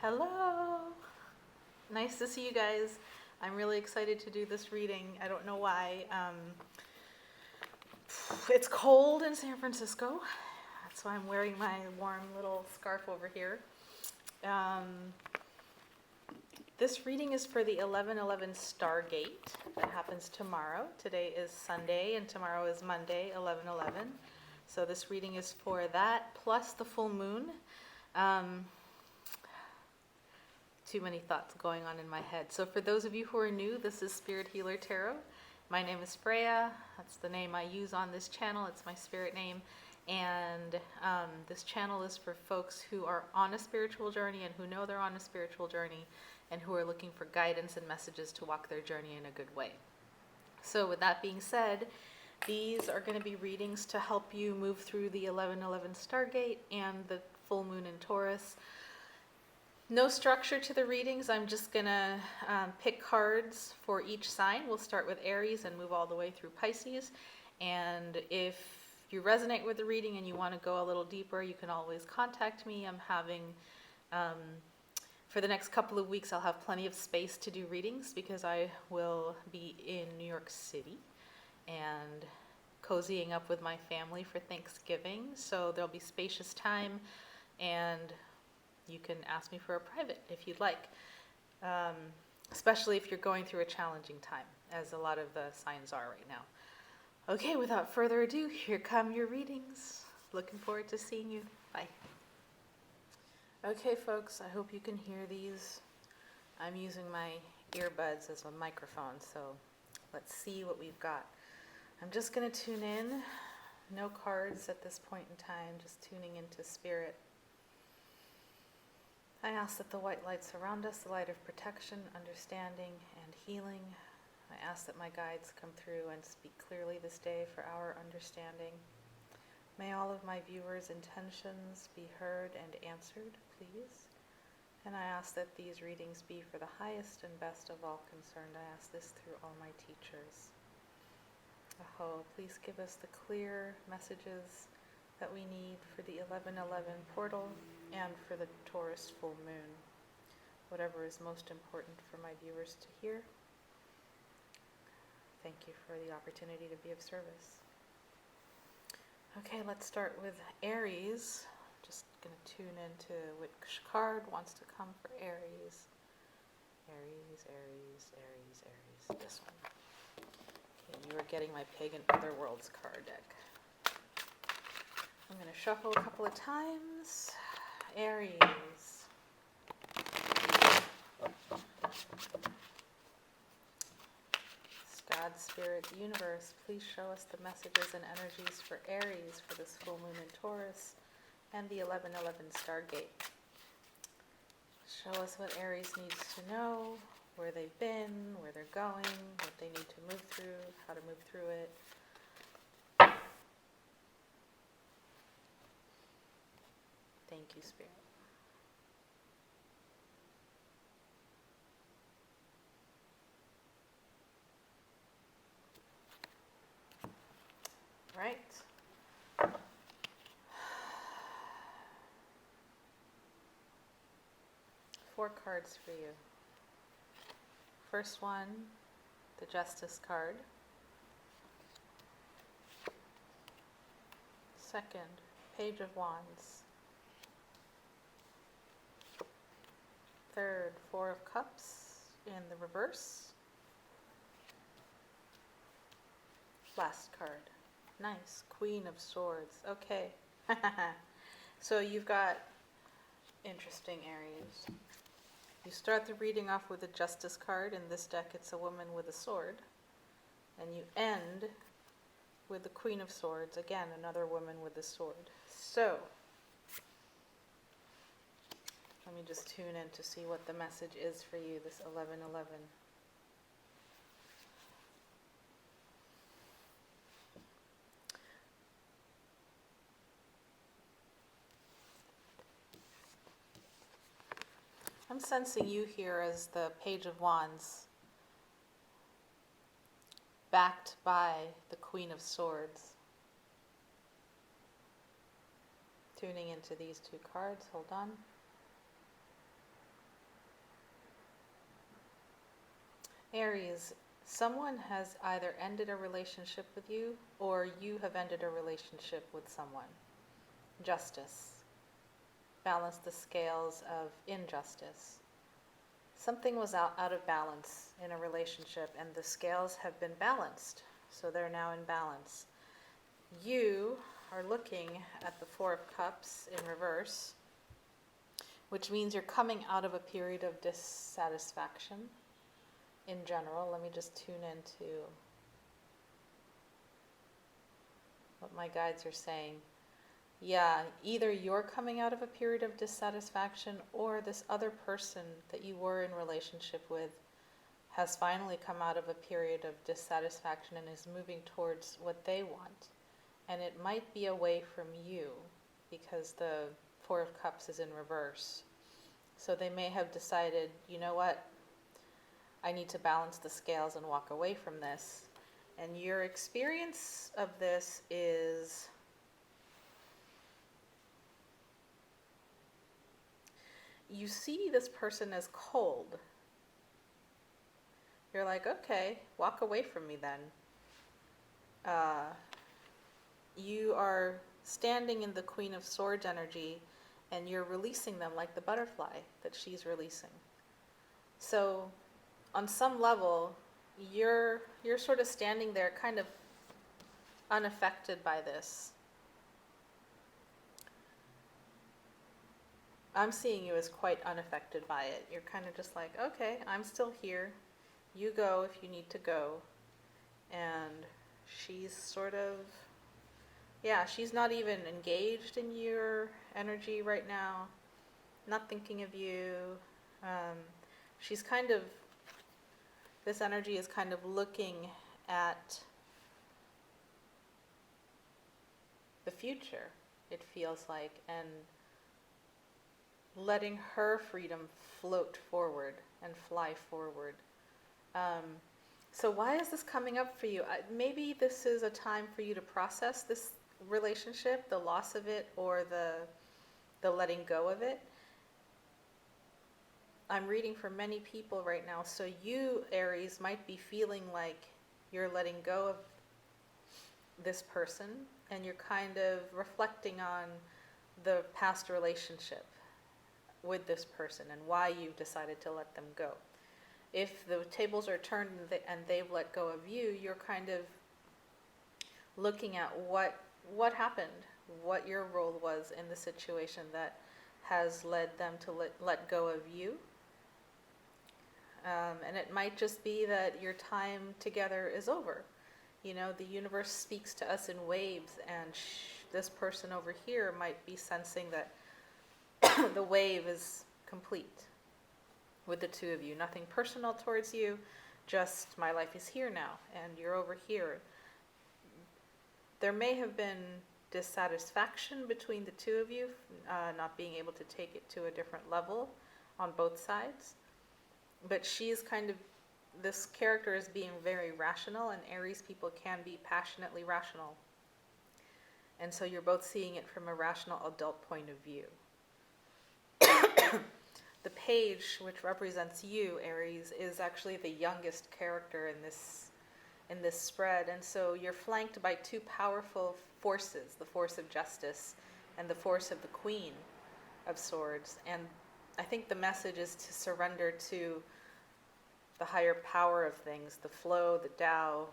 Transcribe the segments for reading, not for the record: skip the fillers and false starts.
Hello! Nice to see you guys. I'm really excited to do this reading. I don't know why. It's cold in San Francisco. That's why I'm wearing my warm little scarf over here. This reading is for the 11/11 Stargate that happens tomorrow. Today is Sunday and tomorrow is Monday, 11/11. So this reading is for that plus the full moon. Too many thoughts going on in my head. So for those of you who are new, this is Spirit Healer Tarot. My name is Freya. That's the name I use on this channel. It's my spirit name. And this channel is for folks who are on a spiritual journey and who know they're on a spiritual journey and who are looking for guidance and messages to walk their journey in a good way. So with that being said, these are going to be readings to help you move through the 11/11 Stargate and the full moon in Taurus. No structure to the readings. I'm just going to pick cards for each sign. We'll start with Aries and move all the way through Pisces. And if you resonate with the reading and you want to go a little deeper, you can always contact me. I'm having, for the next couple of weeks, I'll have plenty of space to do readings because I will be in New York City and cozying up with my family for Thanksgiving. So there'll be spacious time, and you can ask me for a private if you'd like, especially if you're going through a challenging time, as a lot of the signs are right now. Okay, without further ado, here come your readings. Looking forward to seeing you. Bye. Okay, folks, I hope you can hear these. I'm using my earbuds as a microphone, so let's see what we've got. I'm just going to tune in. No cards at this point in time, just tuning into spirit. I ask that the white light surround us, the light of protection, understanding, and healing. I ask that my guides come through and speak clearly this day for our understanding. May all of my viewers' intentions be heard and answered, please. And I ask that these readings be for the highest and best of all concerned. I ask this through all my teachers. Aho, please give us the clear messages that we need for the 11/11 portal and for the Taurus full moon. Whatever is most important for my viewers to hear. Thank you for the opportunity to be of service. Okay, let's start with Aries. Just going to tune into which card wants to come for Aries. Aries, Aries, Aries, Aries. This one. Okay, you are getting my Pagan Otherworlds card deck. I'm going to shuffle a couple of times. Aries. God, Spirit, Universe, please show us the messages and energies for Aries for this full moon in Taurus and the 11/11 Stargate. Show us what Aries needs to know, where they've been, where they're going, what they need to move through, how to move through it. Thank you, Spirit. Right. Four cards for you. First one, the Justice card. Second, Page of Wands. Third, Four of Cups in the reverse. Last card. Nice. Queen of Swords. Okay. So you've got interesting Aries. You start the reading off with a Justice card. In this deck, it's a woman with a sword. And you end with the Queen of Swords. Again, another woman with a sword. So let me just tune in to see what the message is for you this 11/11. I'm sensing you here as the Page of Wands, backed by the Queen of Swords. Tuning into these two cards, hold on. Aries, someone has either ended a relationship with you or you have ended a relationship with someone. Justice. Balance the scales of injustice. Something was out of balance in a relationship and the scales have been balanced, so they're now in balance. You are looking at the Four of Cups in reverse, which means you're coming out of a period of dissatisfaction in general. Let me just tune into what my guides are saying. Yeah, either you're coming out of a period of dissatisfaction or this other person that you were in relationship with has finally come out of a period of dissatisfaction and is moving towards what they want. And it might be away from you because the Four of Cups is in reverse. So they may have decided, you know what, I need to balance the scales and walk away from this. And your experience of this is you see this person as cold. You're like, okay, walk away from me then. You are standing in the Queen of Swords energy and you're releasing them like the butterfly that she's releasing. So on some level, you're sort of standing there kind of unaffected by this. I'm seeing you as quite unaffected by it. You're kind of just like, okay, I'm still here. You go if you need to go. And she's sort of, yeah, she's not even engaged in your energy right now. Not thinking of you. She's kind of, this energy is kind of looking at the future, it feels like, and letting her freedom float forward and fly forward. So why is this coming up for you? Maybe this is a time for you to process this relationship, the loss of it, or the letting go of it. I'm reading for many people right now, so you, Aries, might be feeling like you're letting go of this person, and you're kind of reflecting on the past relationship with this person and why you've decided to let them go. If the tables are turned and they've let go of you, you're kind of looking at what happened, what your role was in the situation that has led them to let go of you. And it might just be that your time together is over. You know, the universe speaks to us in waves, and this person over here might be sensing that the wave is complete with the two of you. Nothing personal towards you, just my life is here now, and you're over here. There may have been dissatisfaction between the two of you, not being able to take it to a different level on both sides. But she's kind of, this character is being very rational, and Aries people can be passionately rational. And so you're both seeing it from a rational adult point of view. The page, which represents you, Aries, is actually the youngest character in this spread. And so you're flanked by two powerful forces, the force of justice and the force of the Queen of Swords. And I think the message is to surrender to the higher power of things, the flow, the Tao,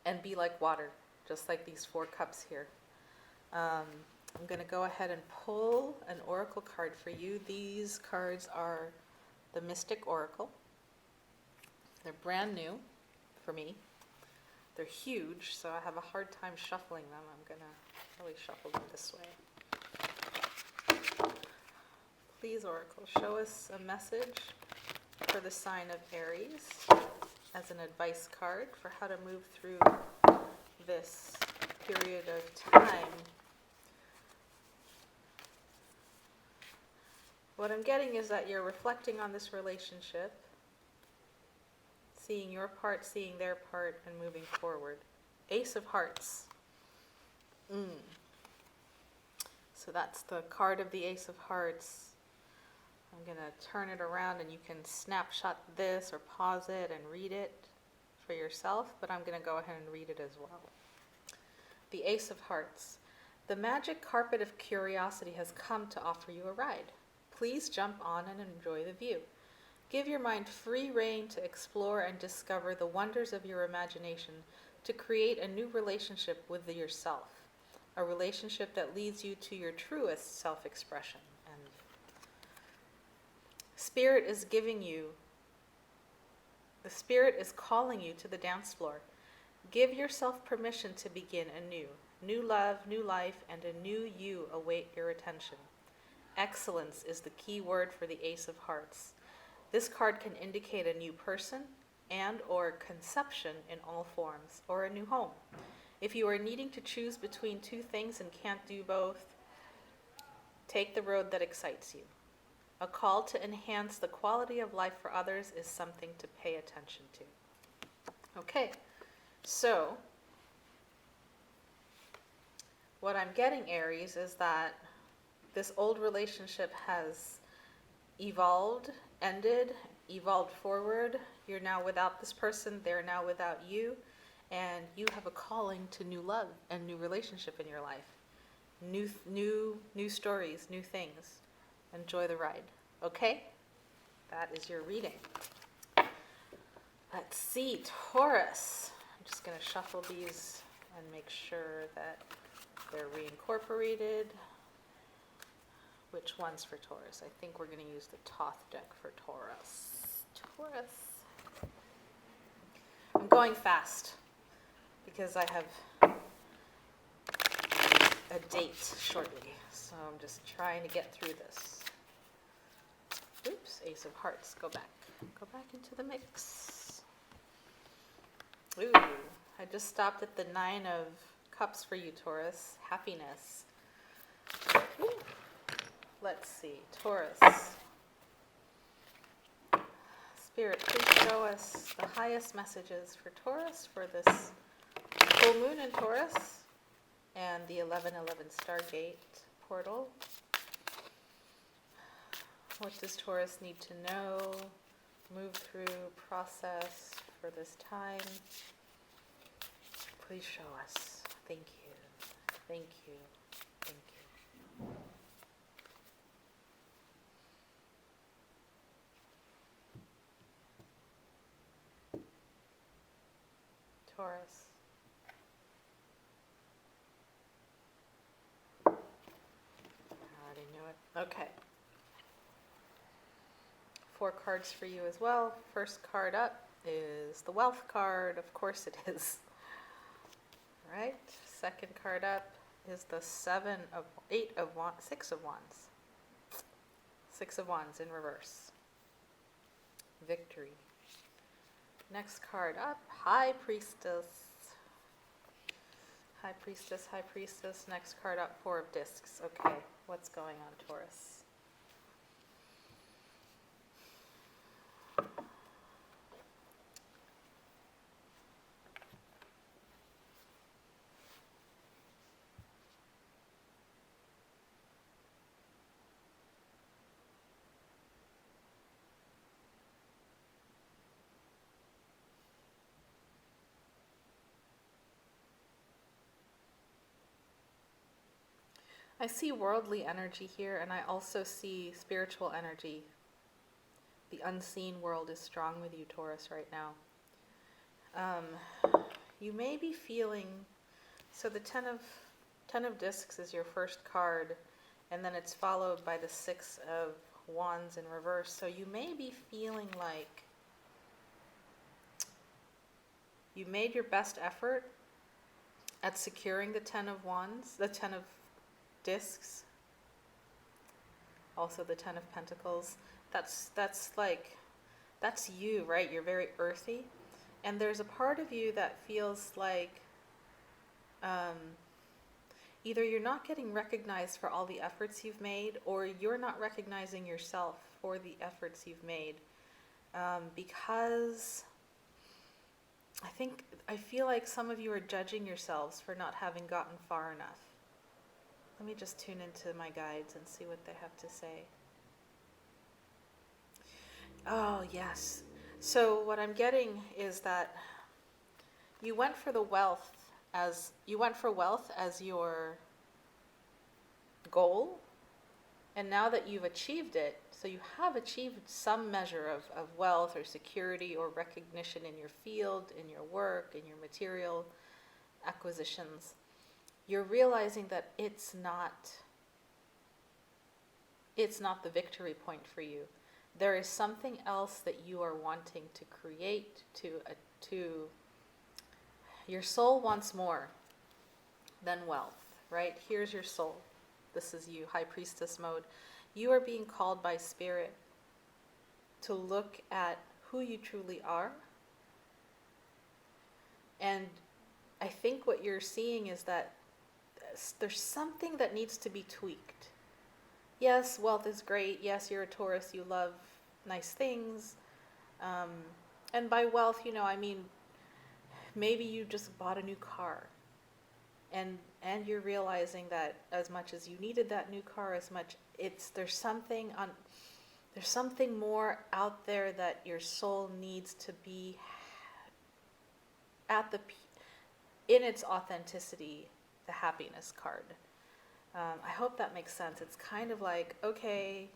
and be like water, just like these four cups here. I'm going to go ahead and pull an oracle card for you. These cards are the Mystic Oracle. They're brand new for me. They're huge, so I have a hard time shuffling them. I'm going to really shuffle them this way. Please, Oracle, show us a message for the sign of Aries as an advice card for how to move through this period of time. What I'm getting is that you're reflecting on this relationship, seeing your part, seeing their part, and moving forward. Ace of Hearts. So that's the card of the Ace of Hearts. I'm going to turn it around and you can snapshot this or pause it and read it for yourself, but I'm going to go ahead and read it as well. The Ace of Hearts. The magic carpet of curiosity has come to offer you a ride. Please jump on and enjoy the view. Give your mind free rein to explore and discover the wonders of your imagination to create a new relationship with yourself, a relationship that leads you to your truest self-expression. And Spirit is calling you to the dance floor. Give yourself permission to begin anew. New love, new life, and a new you await your attention. Excellence is the key word for the Ace of Hearts. This card can indicate a new person and or conception in all forms, or a new home. If you are needing to choose between two things and can't do both, take the road that excites you. A call to enhance the quality of life for others is something to pay attention to. Okay, so what I'm getting, Aries, is that this old relationship has evolved, ended, evolved forward. You're now without this person, they're now without you, and you have a calling to new love and new relationship in your life. New stories, new things. Enjoy the ride. Okay? That is your reading. Let's see, Taurus. I'm just going to shuffle these and make sure that they're reincorporated. Which one's for Taurus? I think we're going to use the Thoth deck for Taurus. Taurus. I'm going fast because I have a date shortly, so I'm just trying to get through this. Oops, Ace of Hearts. Go back into the mix. Ooh, I just stopped at the 9 of Cups for you, Taurus. Happiness. Ooh. Let's see, Taurus. Spirit, please show us the highest messages for Taurus for this full moon in Taurus and the 1111 Stargate portal. What does Taurus need to know, move through, process for this time? Please show us. Thank you. Thank you. Thank you. Taurus. I already knew it. Okay. 4 cards for you as well. First card up is the Wealth card. Of course it is. Right. Second card up is the 6 of Wands. 6 of Wands in reverse. Victory. Next card up, High Priestess. High Priestess, High Priestess. Next card up, 4 of Discs. Okay, what's going on, Taurus? I see worldly energy here, and I also see spiritual energy. The unseen world is strong with you, Taurus, right now. You may be feeling, so the 10 of Discs is your first card, and then it's followed by the 6 of Wands in reverse. So you may be feeling like you made your best effort at securing the 10 of Wands, the 10 of Discs, also the 10 of Pentacles. That's you, right? You're very earthy, and there's a part of you that feels like either you're not getting recognized for all the efforts you've made, or you're not recognizing yourself for the efforts you've made, because I feel like some of you are judging yourselves for not having gotten far enough. Let me just tune into my guides and see what they have to say. Oh, yes. So what I'm getting is that you went for the wealth you went for wealth as your goal, and now that you've achieved it, so you have achieved some measure of wealth or security or recognition in your field, in your work, in your material acquisitions, you're realizing that it's not the victory point for you. There is something else that you are wanting to create, to your soul wants more than wealth, right? Here's your soul. This is you, high priestess mode. You are being called by spirit to look at who you truly are. And I think what you're seeing is that there's something that needs to be tweaked. Yes, wealth is great. Yes, you're a Taurus. You love nice things. Um, and by wealth, I mean, maybe you just bought a new car. And you're realizing that as much as you needed that new car, there's something more out there that your soul needs to be at in its authenticity, the happiness card. I hope that makes sense. It's kind of like, okay,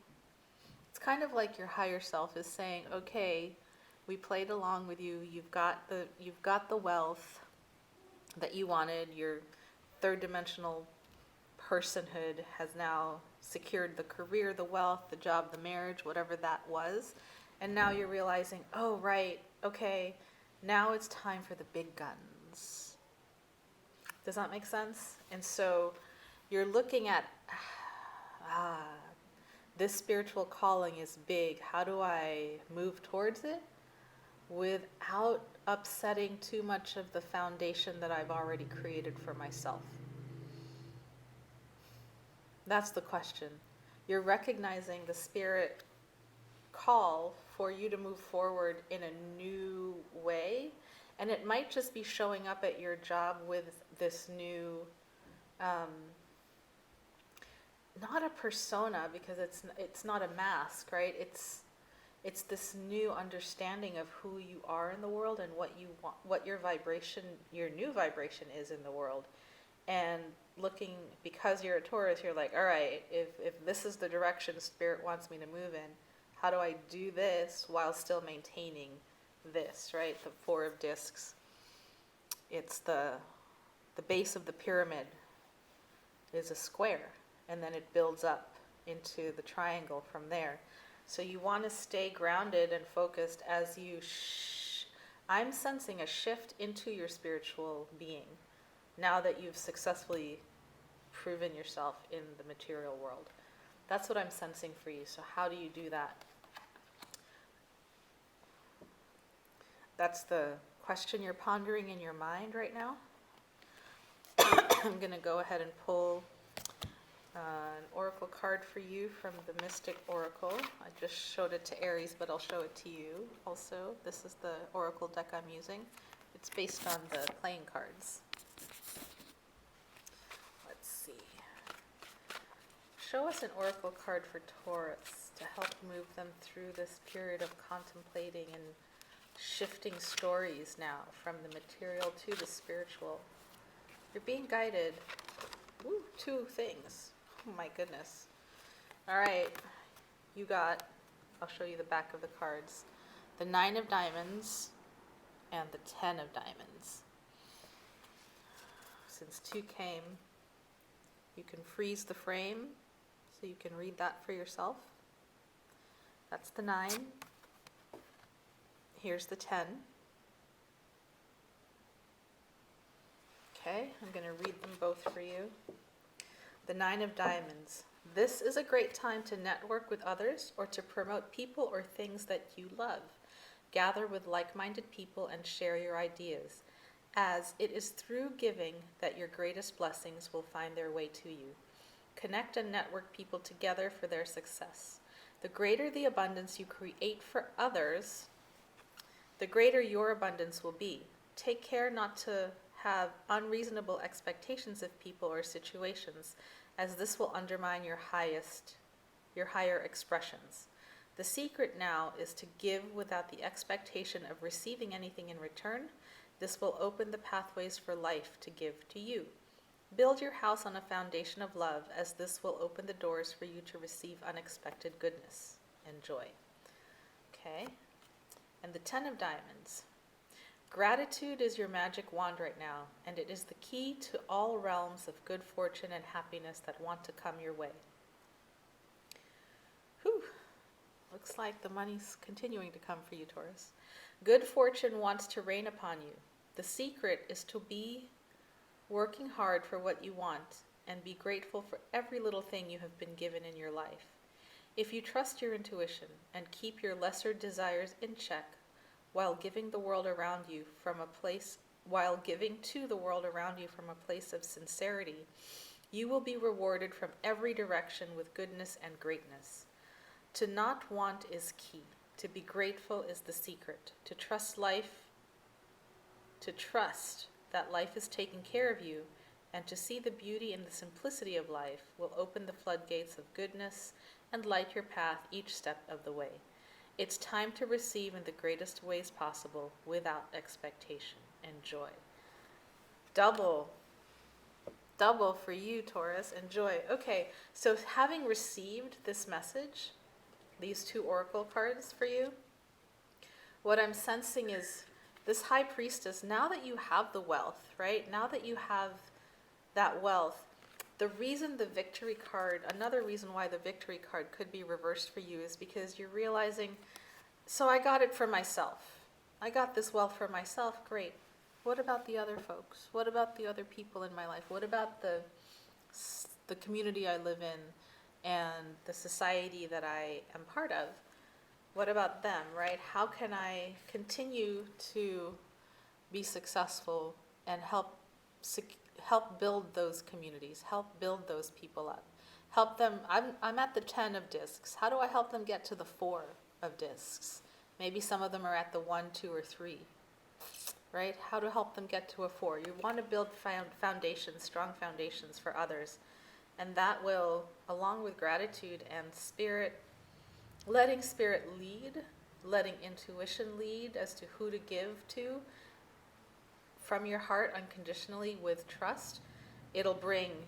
it's kind of like your higher self is saying, okay, we played along with you. You've got the wealth that you wanted. Your third dimensional personhood has now secured the career, the wealth, the job, the marriage, whatever that was. And now you're realizing, oh, right, okay, now it's time for the big guns. Does that make sense? And so you're looking at, this spiritual calling is big. How do I move towards it without upsetting too much of the foundation that I've already created for myself? That's the question. You're recognizing the spirit call for you to move forward in a new way. And it might just be showing up at your job with this new, not a persona, because it's not a mask, right? It's this new understanding of who you are in the world and what you want, what your new vibration is in the world. And looking, because you're a Taurus, you're like, all right, if this is the direction Spirit wants me to move in, how do I do this while still maintaining this, right? The Four of Discs. It's the base of the pyramid is a square, and then it builds up into the triangle from there. So you want to stay grounded and focused as you I'm sensing a shift into your spiritual being now that you've successfully proven yourself in the material world. That's what I'm sensing for you. So how do you do that? That's the question you're pondering in your mind right now. I'm going to go ahead and pull an oracle card for you from the Mystic Oracle. I just showed it to Aries, but I'll show it to you also. This is the oracle deck I'm using. It's based on the playing cards. Let's see. Show us an oracle card for Taurus to help move them through this period of contemplating and shifting stories now from the material to the spiritual. You're being guided. Ooh, 2 things. Oh my goodness. All right, I'll show you the back of the cards. The 9 of Diamonds and the 10 of Diamonds. Since 2 came, you can freeze the frame so you can read that for yourself. That's the 9. Here's the 10. Okay, I'm going to read them both for you. The 9 of Diamonds. This is a great time to network with others or to promote people or things that you love. Gather with like-minded people and share your ideas, as it is through giving that your greatest blessings will find their way to you. Connect and network people together for their success. The greater the abundance you create for others, the greater your abundance will be. Take care not to have unreasonable expectations of people or situations, as this will undermine your higher expressions. The secret now is to give without the expectation of receiving anything in return. This will open the pathways for life to give to you. Build your house on a foundation of love, as this will open the doors for you to receive unexpected goodness and joy. Okay, and the 10 of Diamonds. Gratitude is your magic wand right now, and it is the key to all realms of good fortune and happiness that want to come your way. Whew. Looks like the money's continuing to come for you, Taurus. Good fortune wants to rain upon you. The secret is to be working hard for what you want and be grateful for every little thing you have been given in your life. If you trust your intuition and keep your lesser desires in check, while giving to the world around you from a place of sincerity, you will be rewarded from every direction with goodness and greatness. To not want is key. To be grateful is the secret. To trust that life is taking care of you, and to see the beauty and the simplicity of life will open the floodgates of goodness and light your path each step of the way. It's time to receive in the greatest ways possible without expectation and joy. Double for you, Taurus, and joy. Okay, so having received this message, these 2 oracle cards for you, what I'm sensing is this High Priestess, now that you have the wealth, right? Now that you have that wealth, the reason the Victory card, another reason why the Victory card could be reversed for you is because you're realizing, so I got it for myself. I got this wealth for myself, great. What about the other folks? What about the other people in my life? What about the community I live in and the society that I am part of? What about them, right? How can I continue to be successful and help build those communities, help build those people up, help them? I'm at the 10 of discs. How do I help them get to the 4 of discs? Maybe some of them are at the 1, 2, or 3, right? How to help them get to a 4? You want to build foundations, strong foundations for others, and that will, along with gratitude and spirit, letting spirit lead, letting intuition lead as to who to give to from your heart unconditionally with trust, it'll bring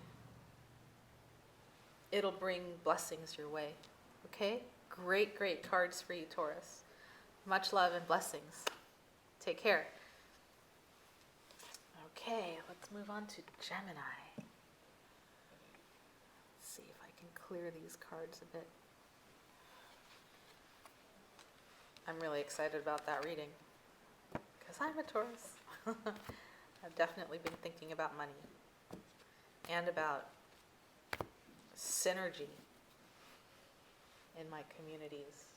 blessings your way. Okay? Great cards for you, Taurus. Much love and blessings. Take care. Okay, let's move on to Gemini. Let's see if I can clear these cards a bit. I'm really excited about that reading because I'm a Taurus. I've definitely been thinking about money and about synergy in my communities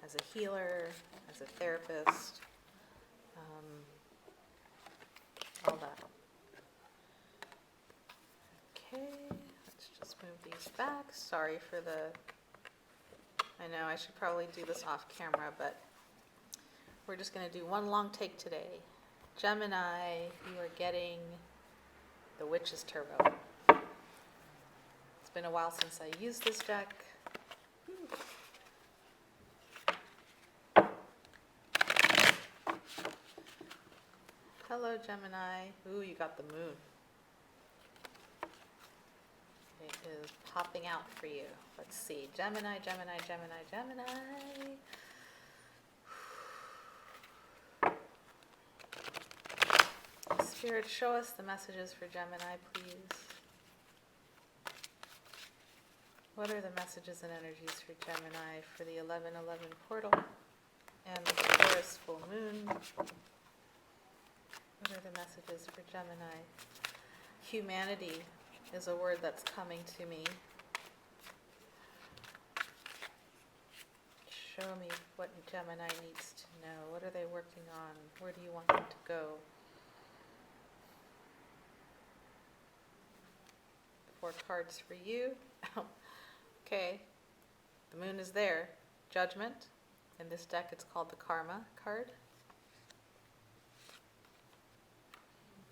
as a healer, as a therapist, all that. Okay, let's just move these back. Sorry for I know I should probably do this off camera, but we're just going to do one long take today. Gemini, you are getting the Witch's Tarot. It's been a while since I used this deck. Hello, Gemini. Ooh, you got the moon. It is popping out for you. Let's see. Gemini. Spirit, show us the messages for Gemini, please. What are the messages and energies for Gemini for the 11/11 portal and the Taurus full moon? What are the messages for Gemini? Humanity is a word that's coming to me. Show me what Gemini needs to know. What are they working on? Where do you want them to go? 4 cards for you. Okay. The moon is there. Judgment. In this deck, it's called the Karma card.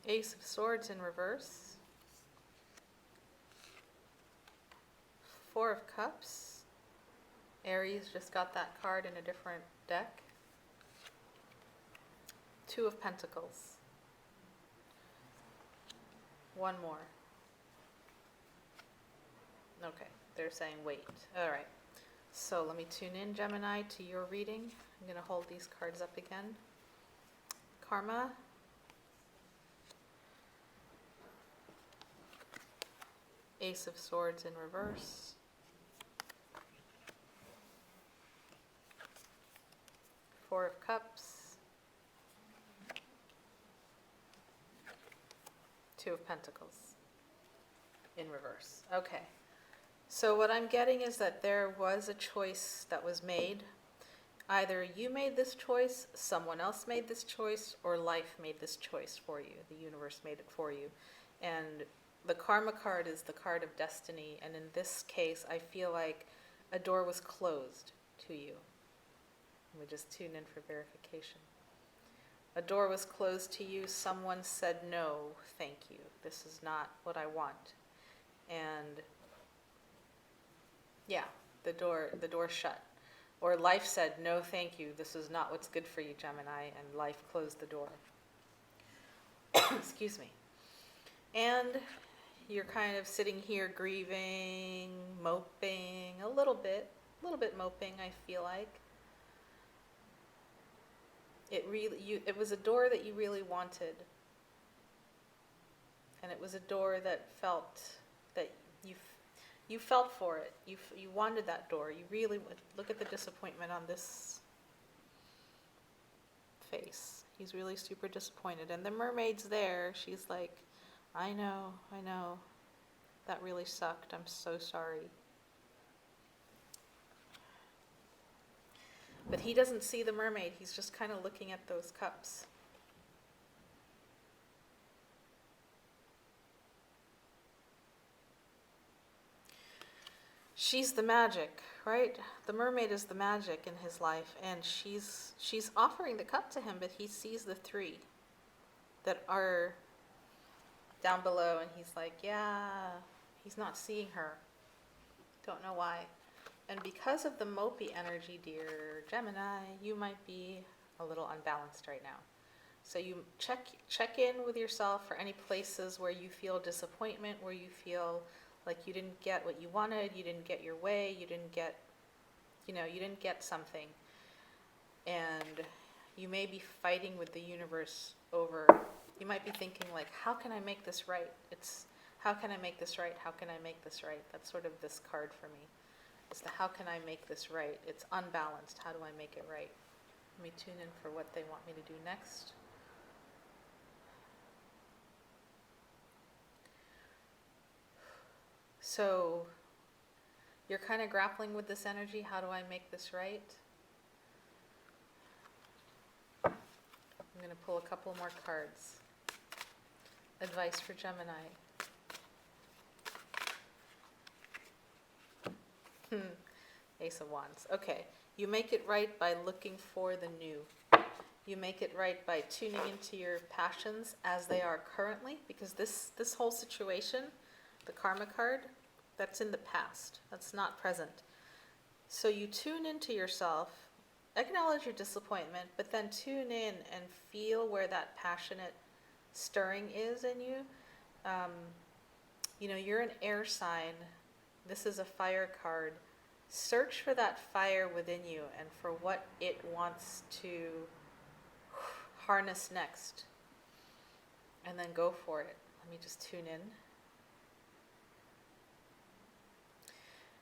Ace of Swords in reverse. 4 of Cups. Aries just got that card in a different deck. Two of Pentacles. One more. Okay, they're saying wait. All right. So let me tune in, Gemini, to your reading. I'm going to hold these cards up again. Karma. Ace of Swords in reverse. Four of Cups. Two of Pentacles in reverse. Okay. So what I'm getting is that there was a choice that was made. Either you made this choice, someone else made this choice, or life made this choice for you. The universe made it for you. And the Karma card is the card of destiny. And in this case, I feel like a door was closed to you. Let me just tune in for verification. A door was closed to you. Someone said, no, thank you. This is not what I want. And yeah, the door shut. Or life said, no, thank you. This is not what's good for you, Gemini. And life closed the door. Excuse me. And you're kind of sitting here grieving, moping, a little bit moping, I feel like. It was a door that you really wanted. And it was a door that felt that you felt for it. You wanted that door. You really look at the disappointment on this face. He's really super disappointed. And the mermaid's there. She's like, I know. That really sucked. I'm so sorry. But he doesn't see the mermaid. He's just kind of looking at those cups. She's the magic, right? The mermaid is the magic in his life, and she's offering the cup to him, but he sees the three that are down below, and he's like, yeah, he's not seeing her. Don't know why. And because of the mopey energy, dear Gemini, you might be a little unbalanced right now. So you check in with yourself for any places where you feel disappointment, where you feel like you didn't get what you wanted, you didn't get your way, you didn't get something. And you may be fighting with the universe over, you might be thinking like, how can I make this right? How can I make this right? How can I make this right? That's sort of this card for me. It's the how can I make this right? It's unbalanced. How do I make it right? Let me tune in for what they want me to do next. So you're kind of grappling with this energy. How do I make this right? I'm going to pull a couple more cards. Advice for Gemini. Ace of Wands. Okay. You make it right by looking for the new. You make it right by tuning into your passions as they are currently, because this whole situation, the Karma card, that's in the past. That's not present. So you tune into yourself, acknowledge your disappointment, but then tune in and feel where that passionate stirring is in you. You're an air sign. This is a fire card. Search for that fire within you and for what it wants to harness next. And then go for it. Let me just tune in.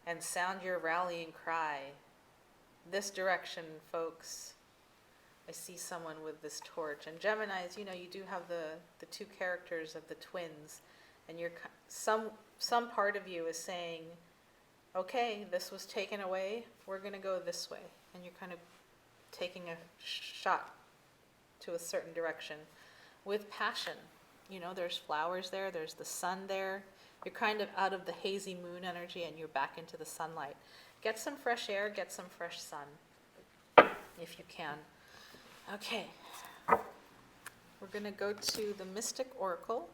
And sound your rallying cry. This direction, folks. I see someone with this torch. And Geminis, you do have the two characters of the twins. And some part of you is saying, okay, this was taken away. We're going to go this way. And you're kind of taking a shot to a certain direction with passion. There's flowers there. There's the sun there. You're kind of out of the hazy moon energy and you're back into the sunlight. Get some fresh air, get some fresh sun, if you can. Okay. We're going to go to the Mystic Oracle.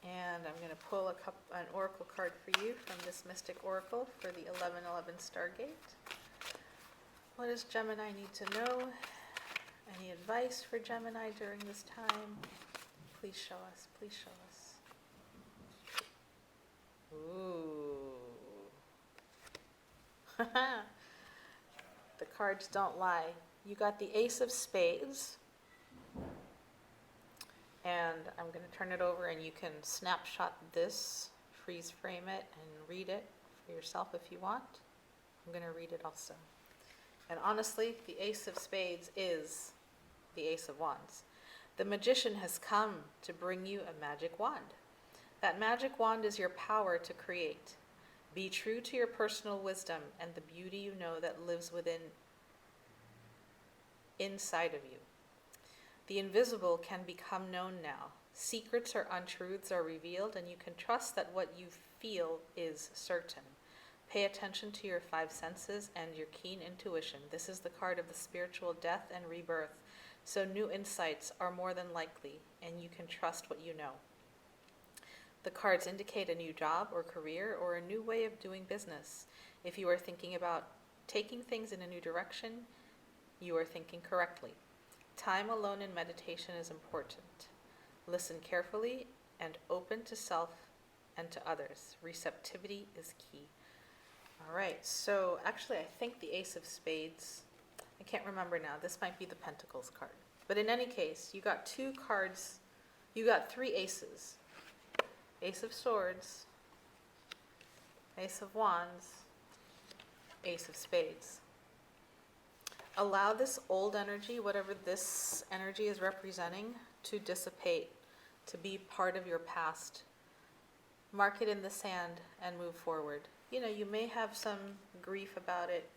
And I'm going to pull an oracle card for you from this Mystic Oracle for the 1111 Stargate. What does Gemini need to know? Any advice for Gemini during this time? Please show us. Please show us. Ooh. The cards don't lie. You got the Ace of Spades. And I'm going to turn it over and you can snapshot this, freeze frame it, and read it for yourself if you want. I'm going to read it also. And honestly, the Ace of Spades is the Ace of Wands. The Magician has come to bring you a magic wand. That magic wand is your power to create. Be true to your personal wisdom and the beauty you know that lives inside of you. The invisible can become known now. Secrets or untruths are revealed, and you can trust that what you feel is certain. Pay attention to your 5 senses and your keen intuition. This is the card of the spiritual death and rebirth, so new insights are more than likely, and you can trust what you know. The cards indicate a new job or career or a new way of doing business. If you are thinking about taking things in a new direction, you are thinking correctly. Time alone in meditation is important. Listen carefully and open to self and to others. Receptivity is key. All right, so actually I think the Ace of Spades, I can't remember now, this might be the Pentacles card. But in any case, you got 2 cards, you got 3 aces. Ace of Swords, Ace of Wands, Ace of Spades. Allow this old energy, whatever this energy is representing, to dissipate, to be part of your past. Mark it in the sand and move forward. You know, you may have some grief about it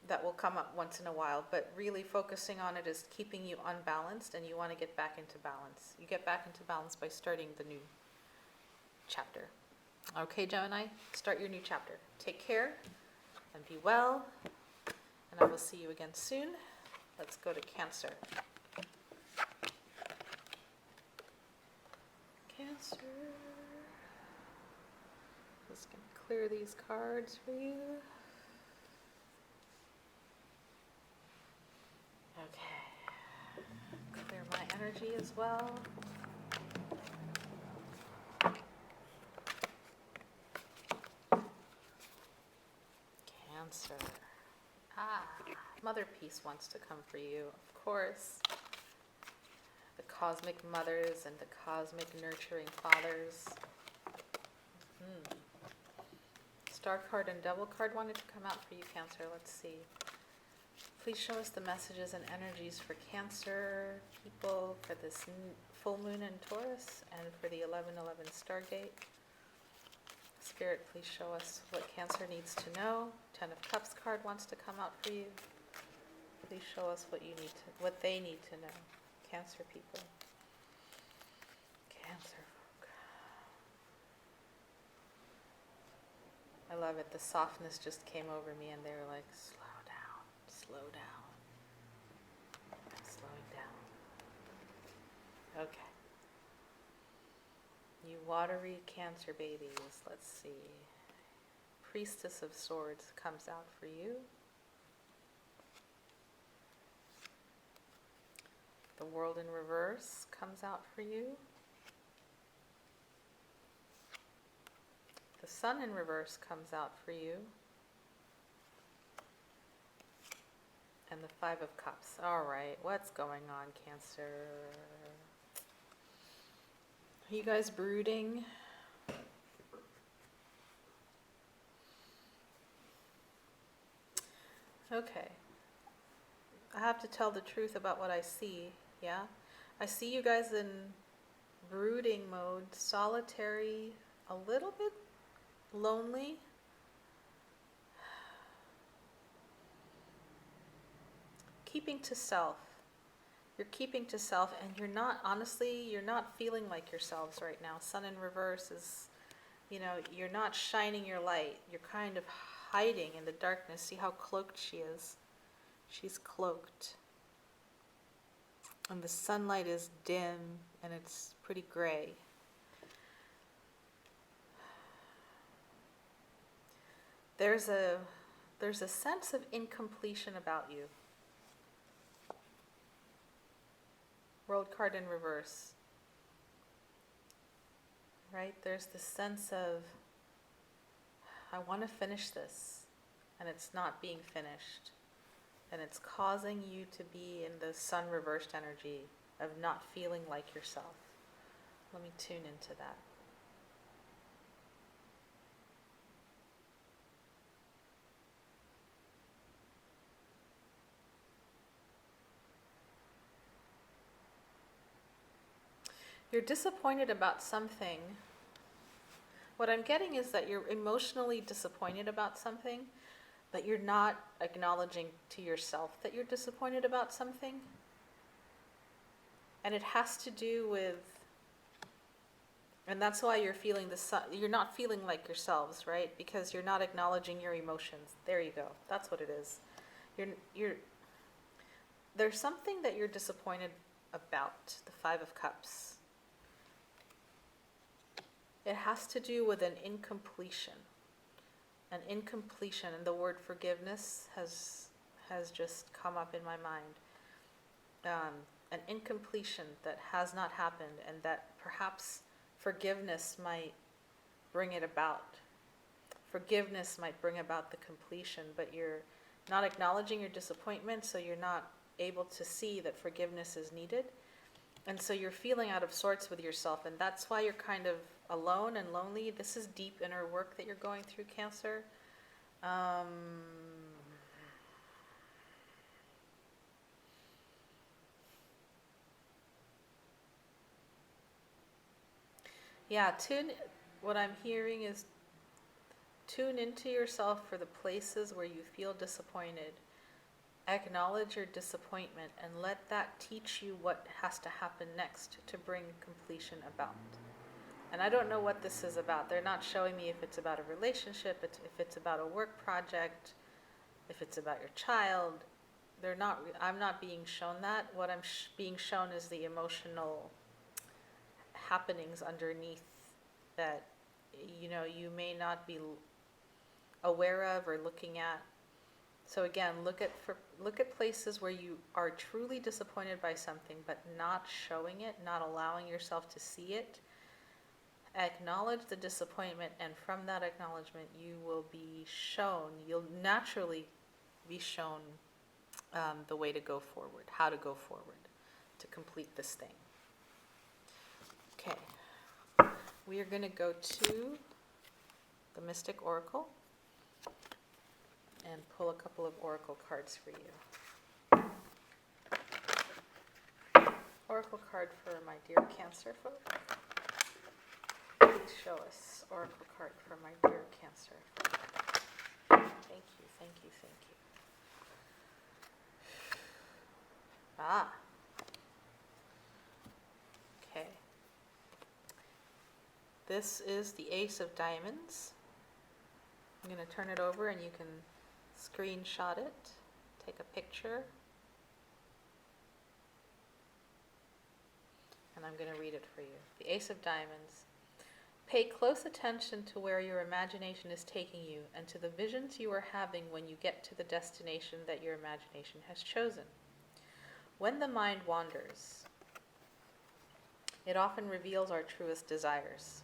that will come up once in a while, but really focusing on it is keeping you unbalanced, and you want to get back into balance. You get back into balance by starting the new chapter. Okay, Gemini, start your new chapter. Take care and be well. And I will see you again soon. Let's go to Cancer. Cancer. Just going to clear these cards for you. Okay. Clear my energy as well. Cancer. Mother Peace wants to come for you, of course. The cosmic mothers and the cosmic nurturing fathers. Star card and Devil card wanted to come out for you, Cancer. Let's see. Please show us the messages and energies for Cancer people for this full moon in Taurus and for the 1111 Stargate. Spirit, please show us what Cancer needs to know. 10 of Cups card wants to come out for you. Please show us what they need to know. Cancer people. Cancer folk. I love it. The softness just came over me and they were like, slow down, slow down. I'm slowing down. Okay. You watery Cancer babies. Let's see. Priestess of Swords comes out for you. The World in Reverse comes out for you. The Sun in Reverse comes out for you. And the 5 of Cups. All right, what's going on, Cancer? Are you guys brooding? Okay. I have to tell the truth about what I see, yeah? I see you guys in brooding mode, solitary, a little bit lonely. Keeping to self. You're keeping to self, and you're not, honestly, you're not feeling like yourselves right now. Sun in Reverse is, you know, you're not shining your light. You're kind of hiding in the darkness. See how cloaked she is? She's cloaked. And the sunlight is dim, and it's pretty gray. there's a sense of incompletion about you. World card in reverse. Right? There's this sense of, I want to finish this, and it's not being finished. And it's causing you to be in the sun reversed energy of not feeling like yourself. Let me tune into that. You're disappointed about something. What I'm getting is that you're emotionally disappointed about something, but you're not acknowledging to yourself that you're disappointed about something. And it has to do with, and that's why you're feeling you're not feeling like yourselves, right? Because you're not acknowledging your emotions. There you go. That's what it is. There's something that you're disappointed about, the Five of Cups. It has to do with an incompletion. An incompletion, and the word forgiveness has just come up in my mind. An incompletion that has not happened, and that perhaps forgiveness might bring it about. Forgiveness might bring about the completion, but you're not acknowledging your disappointment, so you're not able to see that forgiveness is needed. And so you're feeling out of sorts with yourself, and that's why you're kind of alone and lonely. This is deep inner work that you're going through, Cancer. Yeah, what I'm hearing is tune into yourself for the places where you feel disappointed. Acknowledge your disappointment and let that teach you what has to happen next to bring completion about. And I don't know what this is about. They're not showing me if it's about a relationship, if it's about a work project, if it's about your child. I'm not being shown that. What I'm being shown is the emotional happenings underneath that you may not be aware of or looking at. So again, look at places where you are truly disappointed by something, but not showing it, not allowing yourself to see it. Acknowledge the disappointment, and from that acknowledgement, you'll naturally be shown the way to go forward, how to go forward to complete this thing. Okay, we are going to go to the Mystic Oracle and pull a couple of oracle cards for you. Oracle card for my dear Cancer folk. Please show us oracle card for my dear Cancer folk. Thank you, thank you, thank you. Okay. This is the Ace of Diamonds. I'm going to turn it over and you can screenshot it, take a picture, and I'm going to read it for you. The Ace of Diamonds. Pay close attention to where your imagination is taking you and to the visions you are having when you get to the destination that your imagination has chosen. When the mind wanders, it often reveals our truest desires.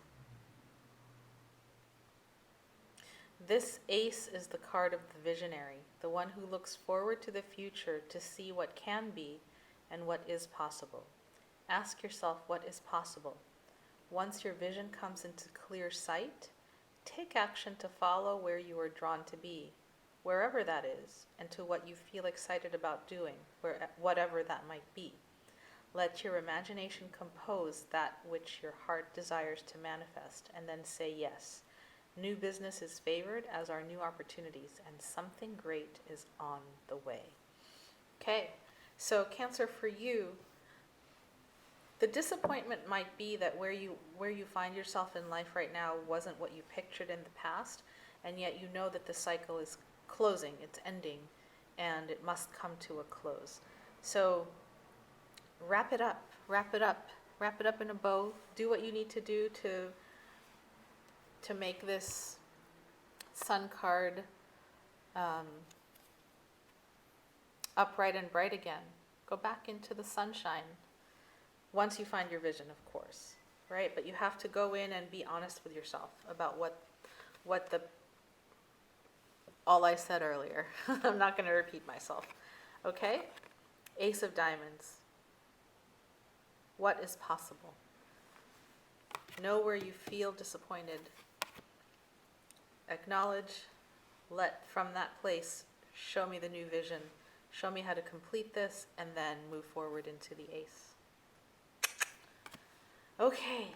This ace is the card of the visionary, the one who looks forward to the future to see what can be and what is possible. Ask yourself what is possible. Once your vision comes into clear sight, take action to follow where you are drawn to be, wherever that is, and to what you feel excited about doing, whatever that might be. Let your imagination compose that which your heart desires to manifest, and then say yes. New business is favored, as are new opportunities, and something great is on the way. Okay, so Cancer, for you, the disappointment might be that where you find yourself in life right now wasn't what you pictured in the past, and yet you know that the cycle is closing, it's ending, and it must come to a close. So wrap it up in a bow. Do what you need to do to make this sun card upright and bright again. Go back into the sunshine. Once you find your vision, of course, right? But you have to go in and be honest with yourself about what the all I said earlier. I'm not going to repeat myself. Okay? Ace of Diamonds. What is possible? Know where you feel disappointed. Acknowledge. Let from that place show me the new vision. Show me how to complete this, and then move forward into the ace. Okay.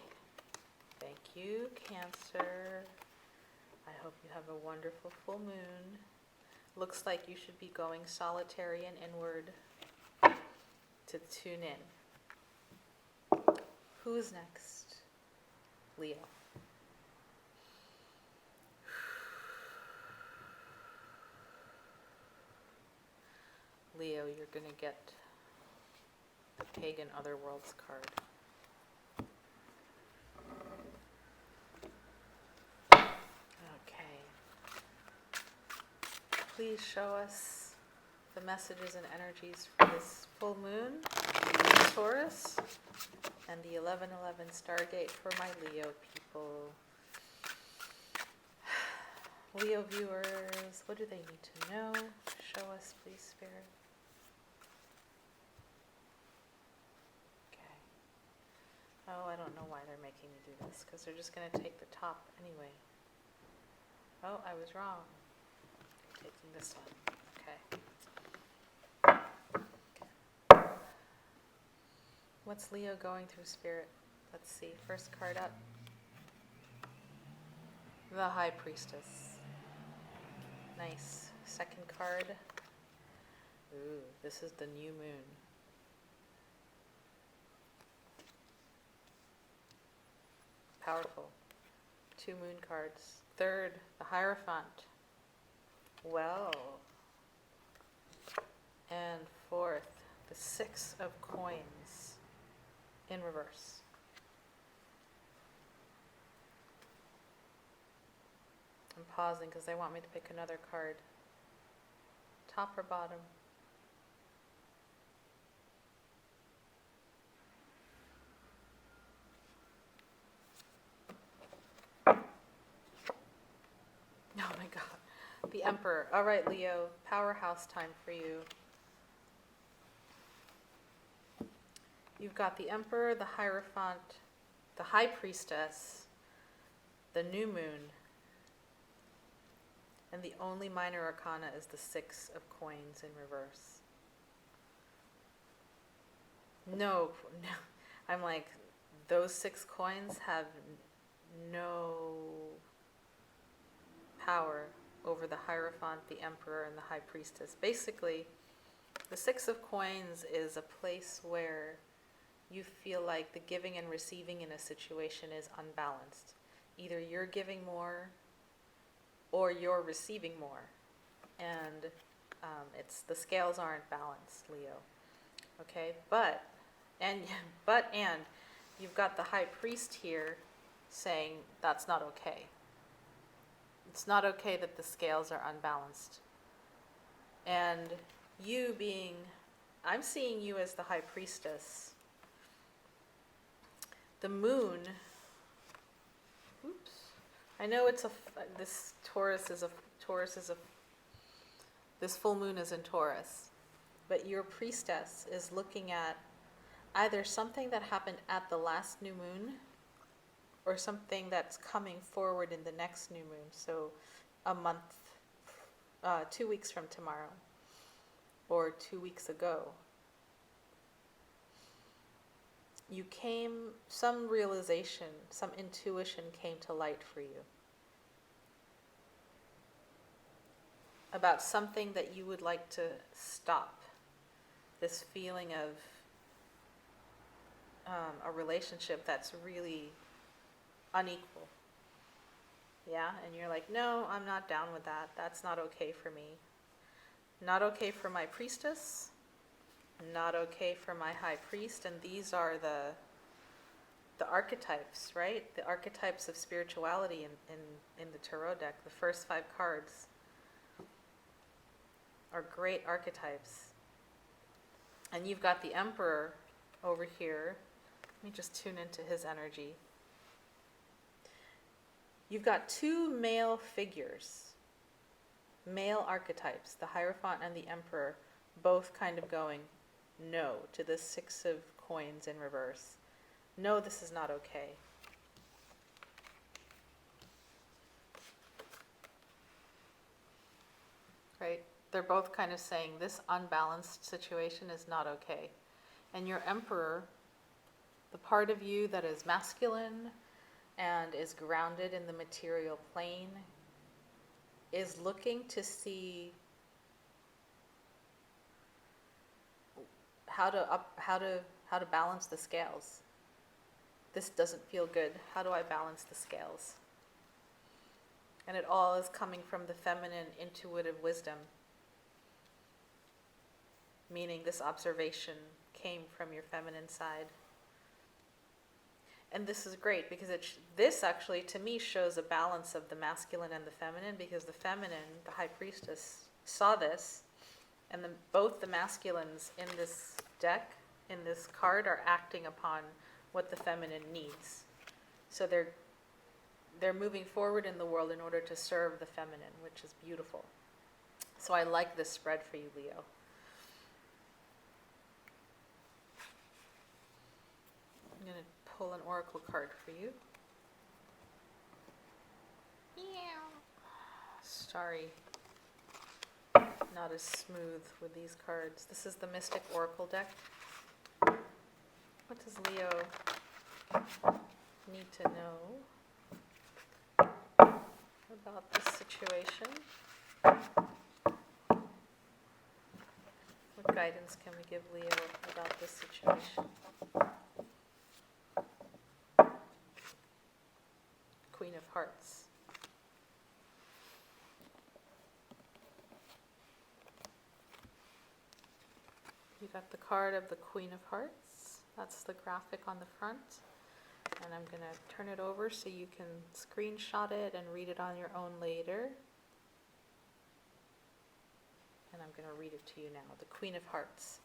Thank you, Cancer. I hope you have a wonderful full moon. Looks like you should be going solitary and inward to tune in. Who's next? Leo. Leo, you're going to get the Pagan Otherworlds card. Okay. Please show us the messages and energies for this full moon, Taurus, and the 1111 Stargate for my Leo people. Leo viewers, what do they need to know? Show us, please, Spirit. Okay. Oh, I don't know why they're making me do this, because they're just going to take the top anyway. Oh, I was wrong. They're taking this one. Okay. What's Leo going through, Spirit? Let's see. First card up. The High Priestess. Nice. Second card. Ooh, this is the new moon. Powerful. 2 moon cards. Third, the Hierophant. Well. And fourth, the 6 of Coins in reverse. I'm pausing because they want me to pick another card. Top or bottom? Oh my God. The Emperor. All right, Leo. Powerhouse time for you. You've got the Emperor, the Hierophant, the High Priestess, the New Moon, and the only minor arcana is the 6 of Coins in reverse. No. I'm like, those 6 coins have no power over the Hierophant, the Emperor, and the High Priestess. Basically, the 6 of Coins is a place where you feel like the giving and receiving in a situation is unbalanced. Either you're giving more or you're receiving more. And it's the scales aren't balanced, Leo. Okay? But you've got the High Priest here saying that's not okay. It's not okay that the scales are unbalanced. And you being, I'm seeing you as the High Priestess. The moon, oops, I know this full moon is in Taurus, but your priestess is looking at either something that happened at the last new moon or something that's coming forward in the next new moon. So a month, 2 weeks from tomorrow, or 2 weeks ago. Some realization, some intuition came to light for you about something that you would like to stop. This feeling of a relationship that's really unequal. Yeah, and you're like, no, I'm not down with that. That's not okay for me. Not okay for my priestess. Not okay for my high priest. And these are the archetypes, right? The archetypes of spirituality in the tarot deck. The first 5 cards are great archetypes. And you've got the Emperor over here. Let me just tune into his energy. You've got 2 male figures, male archetypes, the Hierophant and the Emperor, both kind of going no to the 6 of coins in reverse. No, this is not okay. Right? They're both kind of saying this unbalanced situation is not okay. And your Emperor, the part of you that is masculine and is grounded in the material plane, is looking to see how to balance the scales. This doesn't feel good. How do I balance the scales? And it all is coming from the feminine intuitive wisdom, meaning this observation came from your feminine side. And this is great because this actually, to me, shows a balance of the masculine and the feminine, because the feminine, the High Priestess, saw this, and both the masculines in this deck, in this card, are acting upon what the feminine needs. So they're moving forward in the world in order to serve the feminine, which is beautiful. So I like this spread for you, Leo. I'm going to pull an oracle card for you. Sorry, not as smooth with these cards. This is the Mystic Oracle deck. What does Leo need to know about this situation? What guidance can we give Leo about this situation? Queen of Hearts. You got the card of the Queen of Hearts. That's the graphic on the front. And I'm going to turn it over so you can screenshot it and read it on your own later. And I'm going to read it to you now. The Queen of Hearts.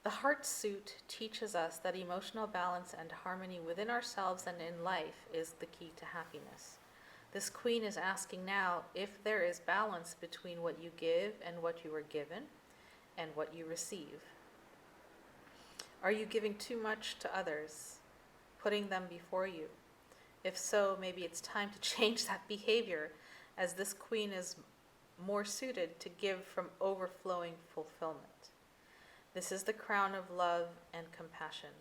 The heart suit teaches us that emotional balance and harmony within ourselves and in life is the key to happiness. This queen is asking now if there is balance between what you give and what you are given, and what you receive. Are you giving too much to others, putting them before you? If so, maybe it's time to change that behavior, as this queen is more suited to give from overflowing fulfillment. This is the crown of love and compassion.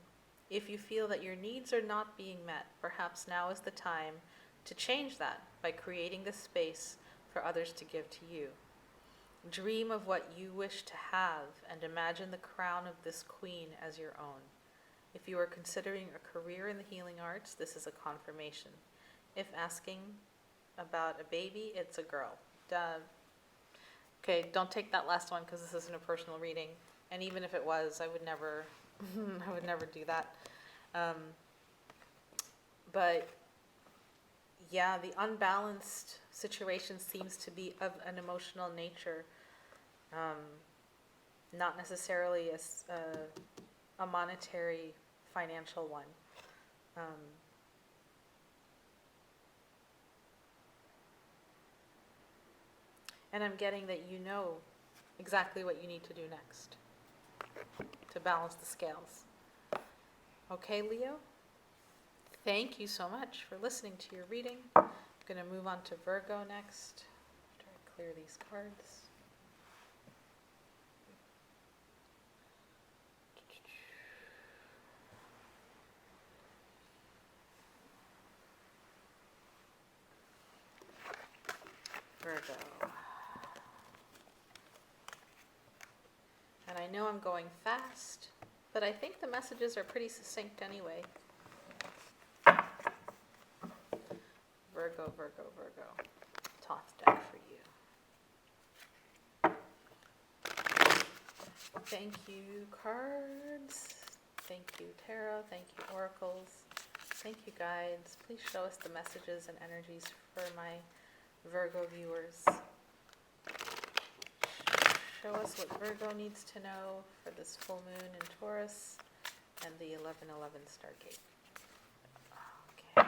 If you feel that your needs are not being met, perhaps now is the time to change that by creating the space for others to give to you. Dream of what you wish to have and imagine the crown of this queen as your own. If you are considering a career in the healing arts, this is a confirmation. If asking about a baby, it's a girl. Okay, don't take that last one because this isn't a personal reading. And even if it was, I would never do that. But yeah, the unbalanced situation seems to be of an emotional nature, not necessarily a monetary, financial one. And I'm getting that you know exactly what you need to do next to balance the scales. Okay, Leo? Thank you so much for listening to your reading. I'm going to move on to Virgo next after I clear these cards. Virgo. And I know I'm going fast, but I think the messages are pretty succinct anyway. Virgo, Virgo, Virgo. Thoth deck for you. Thank you, cards. Thank you, Tarot. Thank you, Oracles. Thank you, guides. Please show us the messages and energies for my Virgo viewers. Show us what Virgo needs to know for this full moon in Taurus and the 11/11 Stargate. Okay.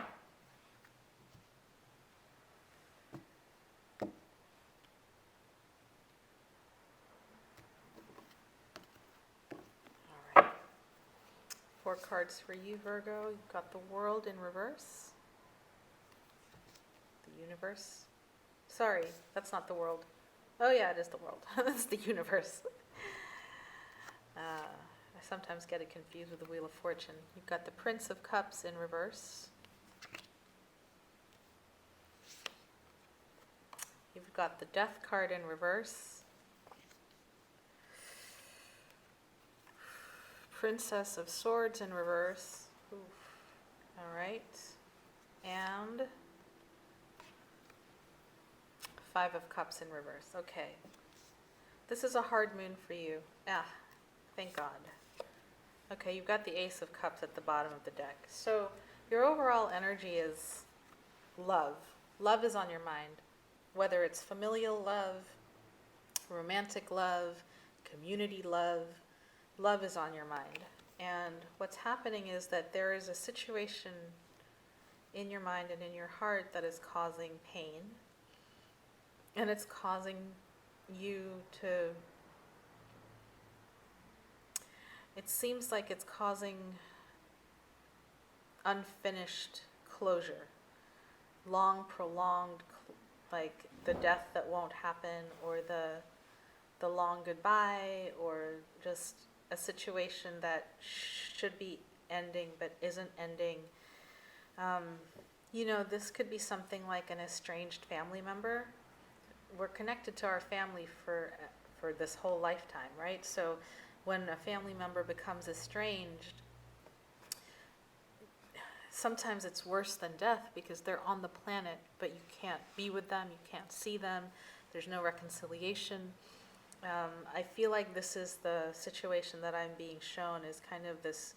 All right. 4 cards for you, Virgo. You've got the World in reverse. The Universe. Sorry, that's not the World. Oh yeah, it is the World. That's the Universe. I sometimes get it confused with the Wheel of Fortune. You've got the Prince of Cups in reverse. You've got the Death card in reverse. Princess of Swords in reverse. Oof. All right. And 5 of Cups in reverse. Okay. This is a hard moon for you. Thank God. Okay, you've got the Ace of Cups at the bottom of the deck. So your overall energy is love. Love is on your mind. Whether it's familial love, romantic love, community love, love is on your mind. And what's happening is that there is a situation in your mind and in your heart that is causing pain. And it's causing you to... It seems like it's causing unfinished closure. Long, prolonged, like the death that won't happen, or the long goodbye, or just a situation that should be ending but isn't ending. This could be something like an estranged family member. We're connected to our family for this whole lifetime, right? So when a family member becomes estranged, sometimes it's worse than death because they're on the planet, but you can't be with them, you can't see them, there's no reconciliation. I feel like this is the situation that I'm being shown, is kind of this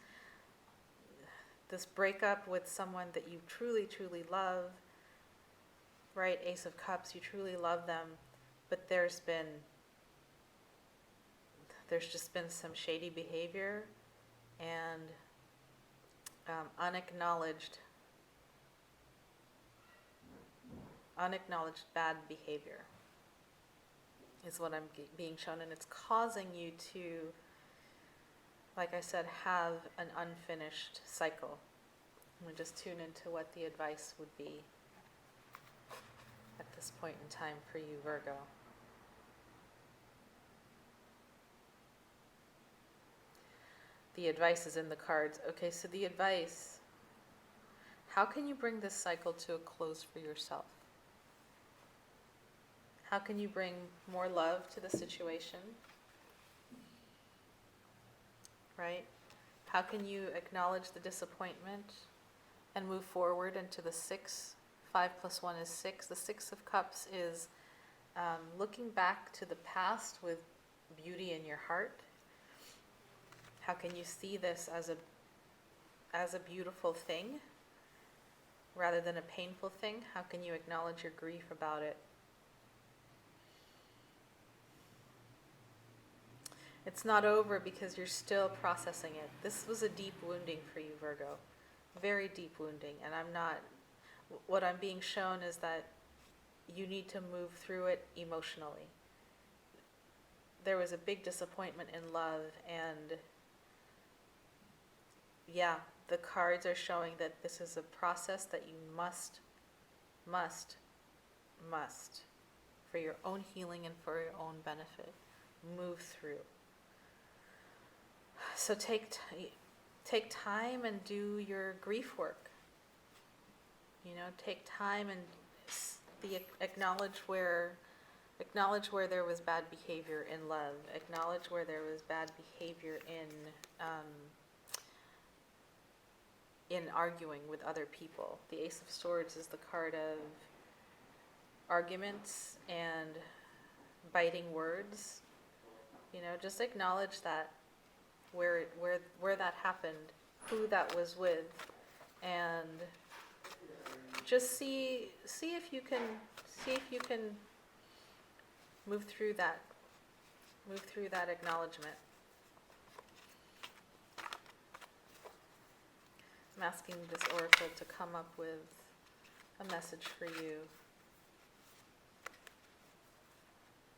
breakup with someone that you truly, truly love, right? Ace of Cups, you truly love them, but there's just been some shady behavior and unacknowledged bad behavior is what I'm being shown, and it's causing you to, like I said, have an unfinished cycle. I'm going to just tune into what the advice would be at this point in time for you, Virgo. The advice is in the cards. Okay, so the advice: how can you bring this cycle to a close for yourself? How can you bring more love to the situation? Right? How can you acknowledge the disappointment and move forward into the 6? 5 plus 1 is 6. The 6 of Cups is looking back to the past with beauty in your heart. How can you see this as a beautiful thing rather than a painful thing? How can you acknowledge your grief about it? It's not over because you're still processing it. This was a deep wounding for you, Virgo. Very deep wounding. And what I'm being shown is that you need to move through it emotionally. There was a big disappointment in love, and yeah, the cards are showing that this is a process that you must, for your own healing and for your own benefit, move through. So take time and do your grief work. Take time and acknowledge where there was bad behavior in love. Acknowledge where there was bad behavior in arguing with other people. The Ace of Swords is the card of arguments and biting words. Just acknowledge that where that happened, who that was with, and just see if you can move through that acknowledgement. I'm asking this oracle to come up with a message for you.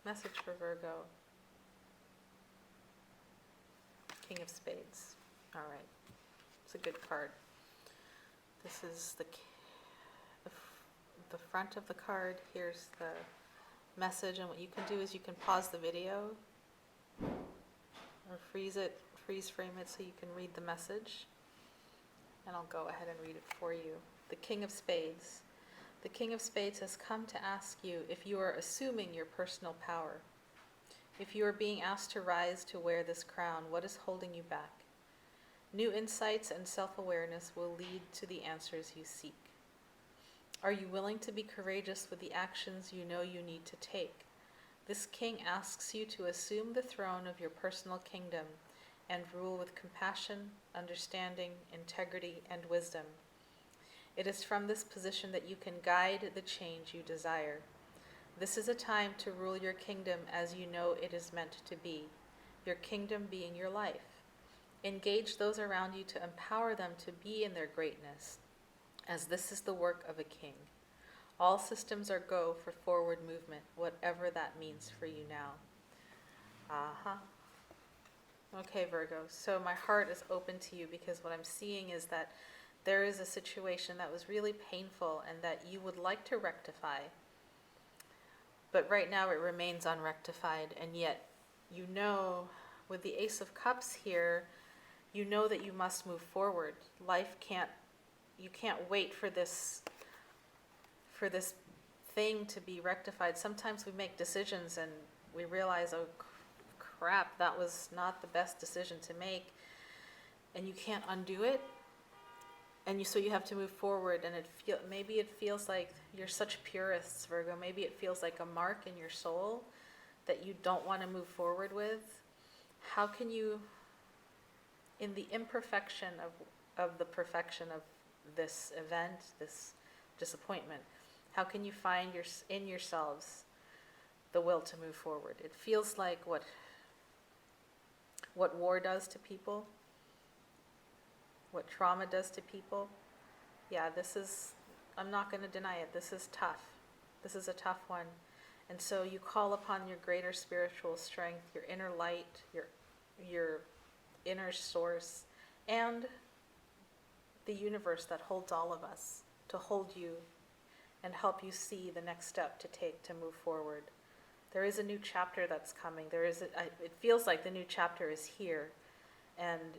Message for Virgo. King of Spades. All right. It's a good card. This is the front of the card. Here's the message, and what you can do is you can pause the video or freeze frame it so you can read the message. And I'll go ahead and read it for you. The King of Spades. The King of Spades has come to ask you if you are assuming your personal power. If you are being asked to rise to wear this crown, what is holding you back? New insights and self-awareness will lead to the answers you seek. Are you willing to be courageous with the actions you know you need to take? This king asks you to assume the throne of your personal kingdom and rule with compassion, understanding, integrity, and wisdom. It is from this position that you can guide the change you desire. This is a time to rule your kingdom as you know it is meant to be, your kingdom being your life. Engage those around you to empower them to be in their greatness, as this is the work of a king. All systems are go for forward movement, whatever that means for you now. Okay, Virgo, so my heart is open to you because what I'm seeing is that there is a situation that was really painful and that you would like to rectify. But right now it remains unrectified, and yet you know, with the Ace of Cups here, you know that you must move forward. You can't wait for this thing to be rectified. Sometimes we make decisions and we realize, oh crap, that was not the best decision to make, and you can't undo it. And so you have to move forward, and maybe it feels like you're such purists, Virgo. Maybe it feels like a mark in your soul that you don't want to move forward with. How can you, in the imperfection of the perfection of this event, this disappointment, how can you find in yourselves the will to move forward? It feels like what war does to people, what trauma does to people. Yeah, I'm not going to deny it. This is tough. This is a tough one. And so you call upon your greater spiritual strength, your inner light, your inner source, and the universe that holds all of us to hold you and help you see the next step to take to move forward. There is a new chapter that's coming. It feels like the new chapter is here, and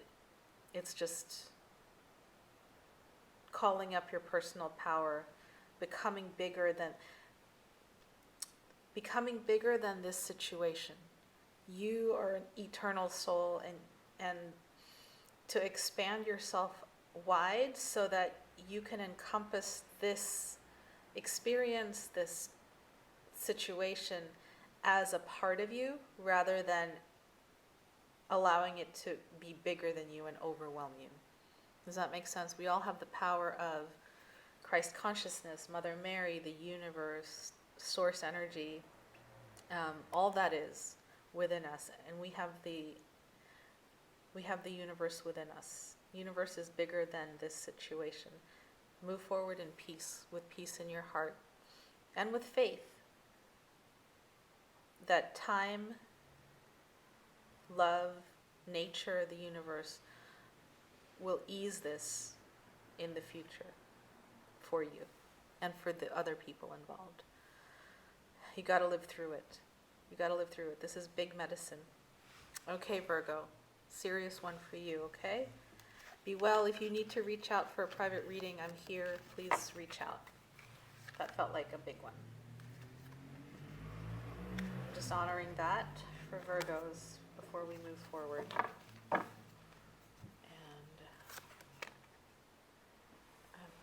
it's just calling up your personal power, becoming bigger than this situation. You are an eternal soul, and to expand yourself wide so that you can encompass this experience, this situation as a part of you, rather than allowing it to be bigger than you and overwhelm you. Does that make sense? We all have the power of Christ consciousness, Mother Mary, the universe, source energy, all that is within us, and we have the universe within us. The universe is bigger than this situation. Move forward in peace, with peace in your heart, and with faith that time, love, nature, the universe will ease this in the future for you and for the other people involved. You got to live through it. You got to live through it. This is big medicine. Okay, Virgo, serious one for you, okay? Be well. If you need to reach out for a private reading, I'm here. Please reach out. That felt like a big one. Just honoring that for Virgos before we move forward.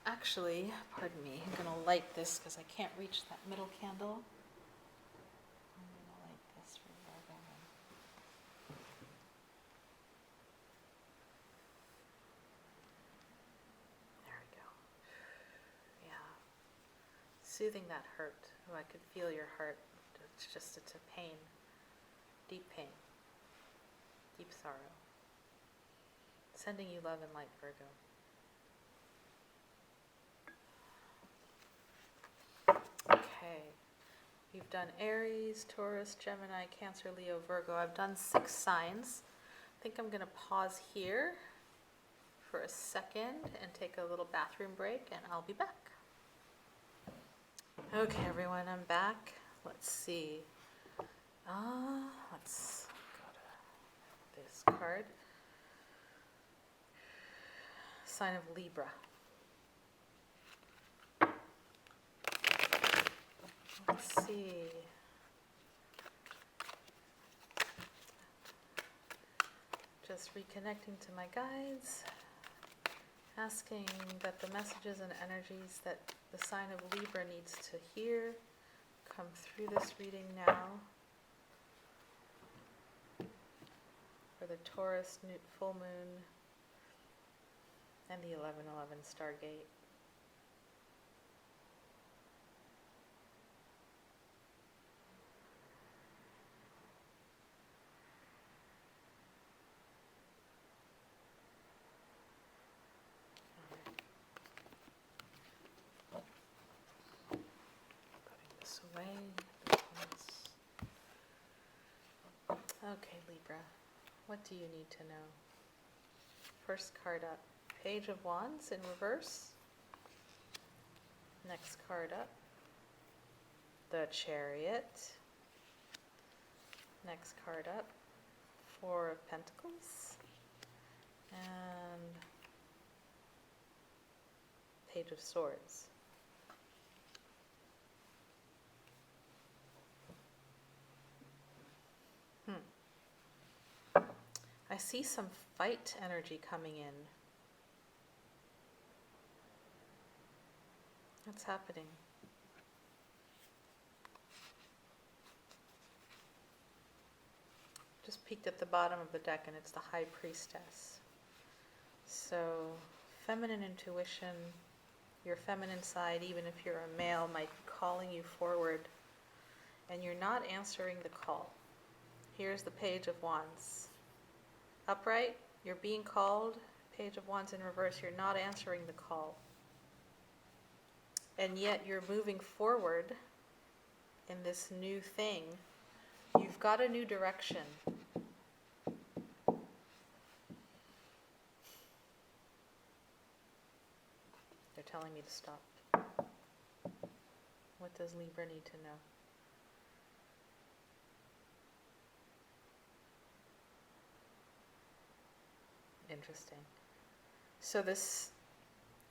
Actually, pardon me, I'm going to light this because I can't reach that middle candle. I'm going to light this for Virgo. Soothing that hurt. Oh, I could feel your heart. It's a pain. Deep pain. Deep sorrow. Sending you love and light, Virgo. Okay. You've done Aries, Taurus, Gemini, Cancer, Leo, Virgo. I've done 6 signs. I think I'm going to pause here for a second and take a little bathroom break, and I'll be back. Okay, everyone, I'm back. Let's see. Let's go to this card. Sign of Libra. Let's see. Just reconnecting to my guides, asking that the messages and energies that the sign of Libra needs to hear come through this reading now. For the Taurus full moon and the 11/11 Stargate. Okay, Libra, what do you need to know? First card up, Page of Wands in reverse. Next card up, the Chariot. Next card up, Four of Pentacles. And Page of Swords. I see some fight energy coming in. What's happening? Just peeked at the bottom of the deck and it's the High Priestess. So, feminine intuition, your feminine side, even if you're a male, might be calling you forward and you're not answering the call. Here's the Page of Wands. Upright, you're being called. Page of Wands in reverse, you're not answering the call. And yet you're moving forward in this new thing. You've got a new direction. They're telling me to stop. What does Libra need to know? Interesting. So this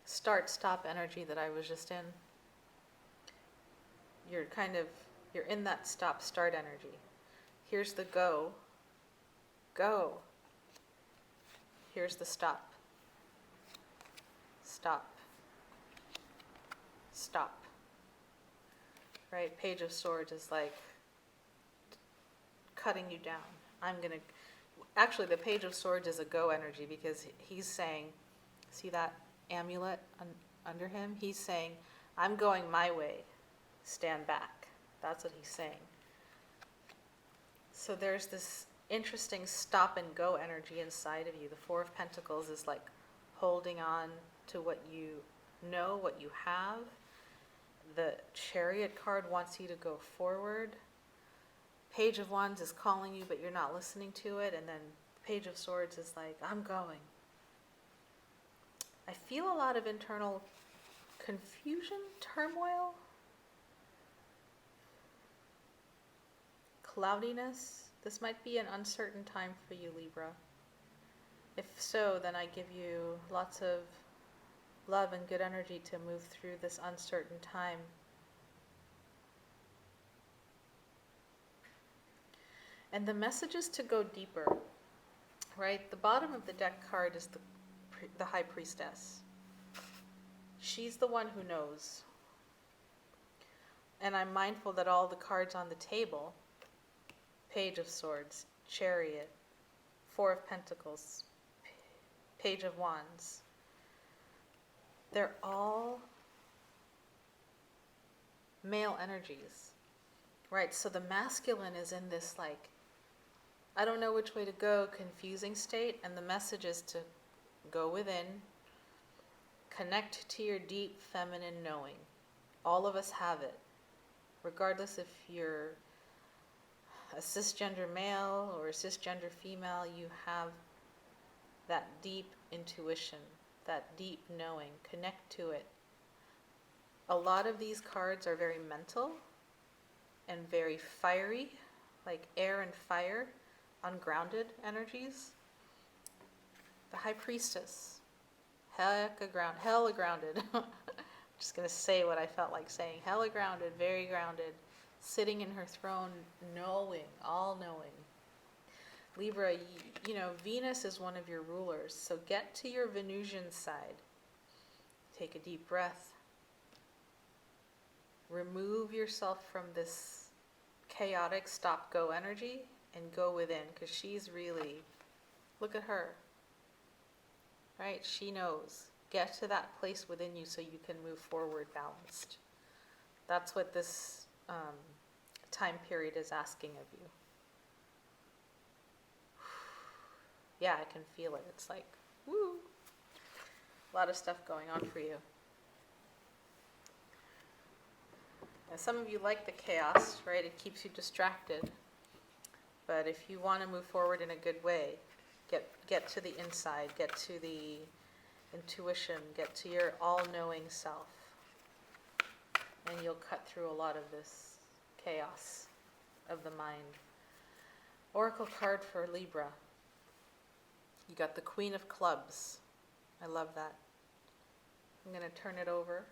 start-stop energy that I was just in, you're in that stop-start energy. Here's the go. Go. Here's the stop. Stop. Stop. Right? Page of Swords is like cutting you down. Actually, the Page of Swords is a go energy because he's saying, see that amulet under him? He's saying, I'm going my way, stand back. That's what he's saying. So there's this interesting stop and go energy inside of you. The Four of Pentacles is like holding on to what you know, what you have. The Chariot card wants you to go forward. Page of Wands is calling you, but you're not listening to it. And then Page of Swords is like, I'm going. I feel a lot of internal confusion, turmoil, cloudiness. This might be an uncertain time for you, Libra. If so, then I give you lots of love and good energy to move through this uncertain time. And the message is to go deeper, right? The bottom of the deck card is the High Priestess. She's the one who knows. And I'm mindful that all the cards on the table, Page of Swords, Chariot, Four of Pentacles, Page of Wands, they're all male energies, right? So the masculine is in this like, I don't know which way to go, confusing state, and the message is to go within, connect to your deep feminine knowing. All of us have it, regardless if you're a cisgender male or a cisgender female, you have that deep intuition, that deep knowing. Connect to it. A lot of these cards are very mental and very fiery, like air and fire, ungrounded energies. The High Priestess, hella grounded. I'm just going to say what I felt like saying. Hella grounded, very grounded, sitting in her throne, knowing, all knowing. Libra, Venus is one of your rulers, so get to your Venusian side. Take a deep breath. Remove yourself from this chaotic stop-go energy and go within, because she's really, look at her, right? She knows. Get to that place within you so you can move forward balanced. That's what this time period is asking of you. Yeah, I can feel it. It's like, woo. A lot of stuff going on for you. And some of you like the chaos, right? It keeps you distracted. But if you want to move forward in a good way, get to the inside, get to the intuition, get to your all-knowing self. And you'll cut through a lot of this chaos of the mind. Oracle card for Libra. You got the Queen of Clubs. I love that. I'm going to turn it over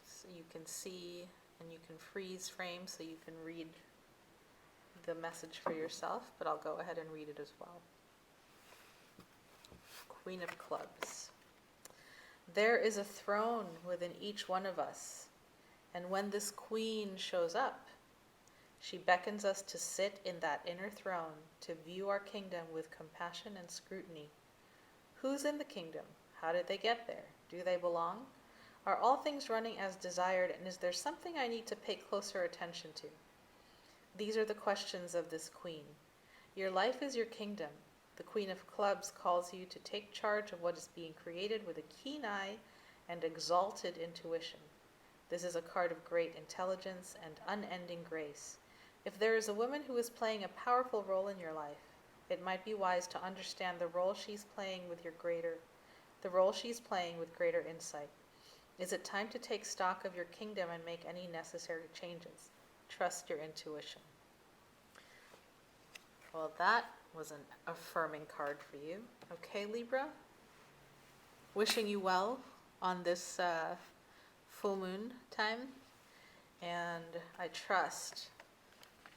so you can see, and you can freeze frame so you can read the message for yourself, but I'll go ahead and read it as well. Queen of Clubs. There is a throne within each one of us, and when this queen shows up, she beckons us to sit in that inner throne, to view our kingdom with compassion and scrutiny. Who's in the kingdom? How did they get there? Do they belong? Are all things running as desired, and is there something I need to pay closer attention to? These are the questions of this queen. Your life is your kingdom. The Queen of Clubs calls you to take charge of what is being created with a keen eye and exalted intuition. This is a card of great intelligence and unending grace. If there is a woman who is playing a powerful role in your life, it might be wise to understand the role she's playing with greater insight. Is it time to take stock of your kingdom and make any necessary changes? Trust your intuition. Well, that was an affirming card for you. Okay, Libra? Wishing you well on this full moon time, and I trust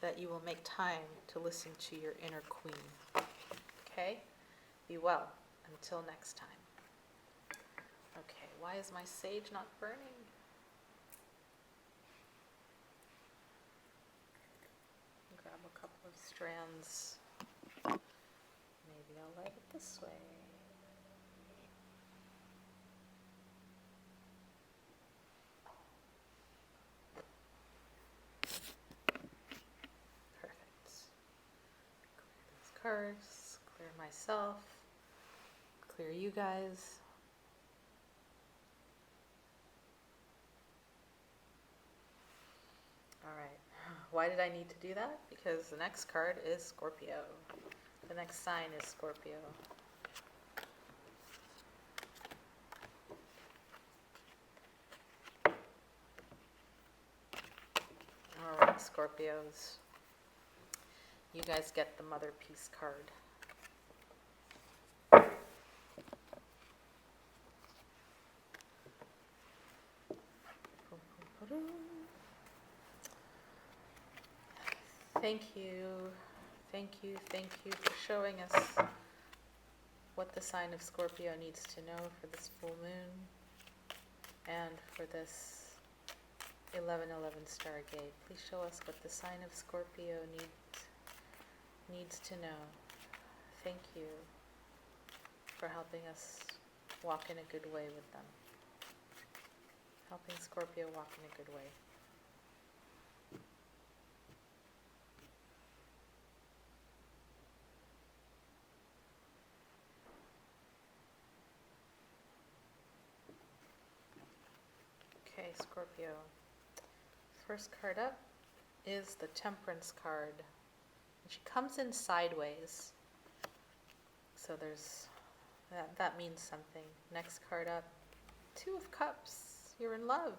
that you will make time to listen to your inner queen. Okay? Be well. Until next time. Okay, why is my sage not burning? Grab a couple of strands. Maybe I'll light it this way. Cards, clear myself, clear you guys. All right, why did I need to do that? Because the next card is Scorpio. The next sign is Scorpio. All right, Scorpios. You guys get the Mother Peace card. Thank you for showing us what the sign of Scorpio needs to know for this full moon and for this 11/11 Stargate. Please show us what the sign of Scorpio needs to know. Thank you for helping us walk in a good way with them. Helping Scorpio walk in a good way. Scorpio. First card up is the Temperance card. And she comes in sideways. So there's that means something. Next card up, Two of Cups. You're in love.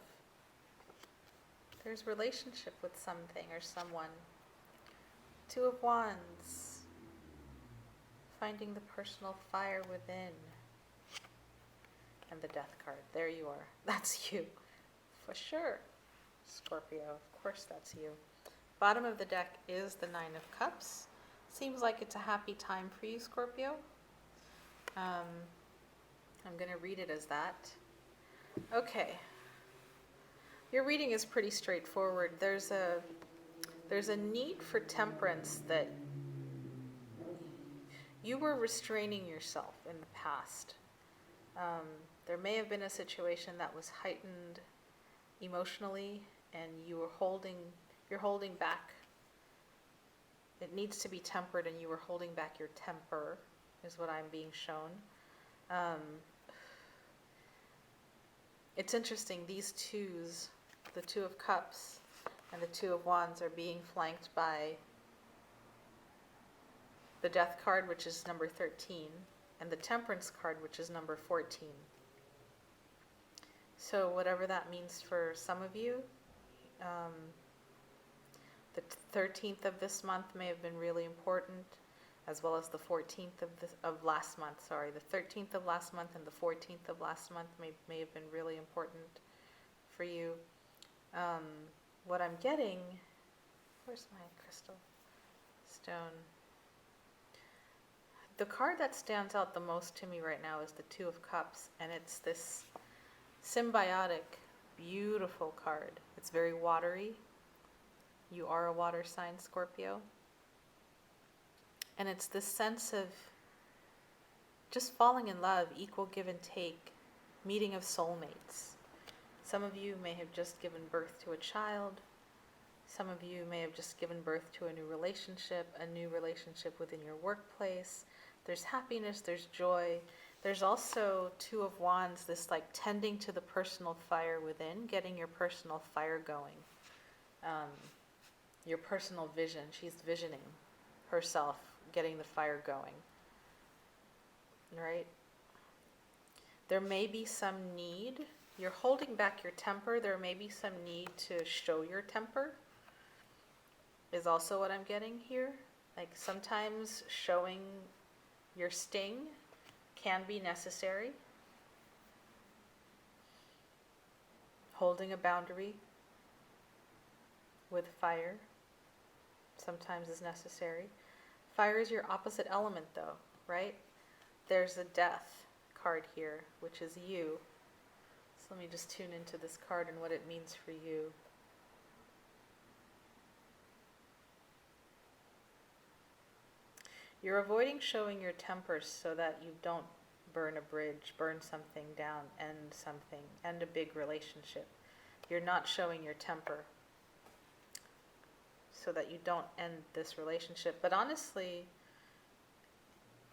There's relationship with something or someone. Two of Wands. Finding the personal fire within. And the Death card. There you are. That's you. For sure. Scorpio. Of course that's you. Bottom of the deck is the Nine of Cups. Seems like it's a happy time for you, Scorpio. I'm going to read it as that. Okay. Your reading is pretty straightforward. There's a need for temperance that you were restraining yourself in the past. There may have been a situation that was heightened emotionally, and you're holding back. It needs to be tempered, and you were holding back your temper, is what I'm being shown. It's interesting, these twos, the Two of Cups and the Two of Wands, are being flanked by the Death card, which is number 13, and the Temperance card, which is number 14. So whatever that means for some of you, the 13th of this month may have been really important, as well as the 14th of last month. Sorry, the 13th of last month and the 14th of last month may have been really important for you. What I'm getting, where's my crystal stone? The card that stands out the most to me right now is the Two of Cups, and it's this symbiotic, beautiful card. It's very watery. You are a water sign, Scorpio. And it's this sense of just falling in love, equal give and take, meeting of soulmates. Some of you may have just given birth to a child. Some of you may have just given birth to a new relationship within your workplace. There's happiness, there's joy. There's also Two of Wands, this like tending to the personal fire within, getting your personal fire going. Your personal vision. She's visioning herself, getting the fire going. Right? There may be some need. You're holding back your temper. There may be some need to show your temper, is also what I'm getting here. Like sometimes showing your sting can be necessary. Holding a boundary with fire sometimes is necessary. Fire is your opposite element though, right? There's a Death card here, which is you. So let me just tune into this card and what it means for you. You're avoiding showing your temper so that you don't burn a bridge, burn something down, end a big relationship. You're not showing your temper so that you don't end this relationship. But honestly,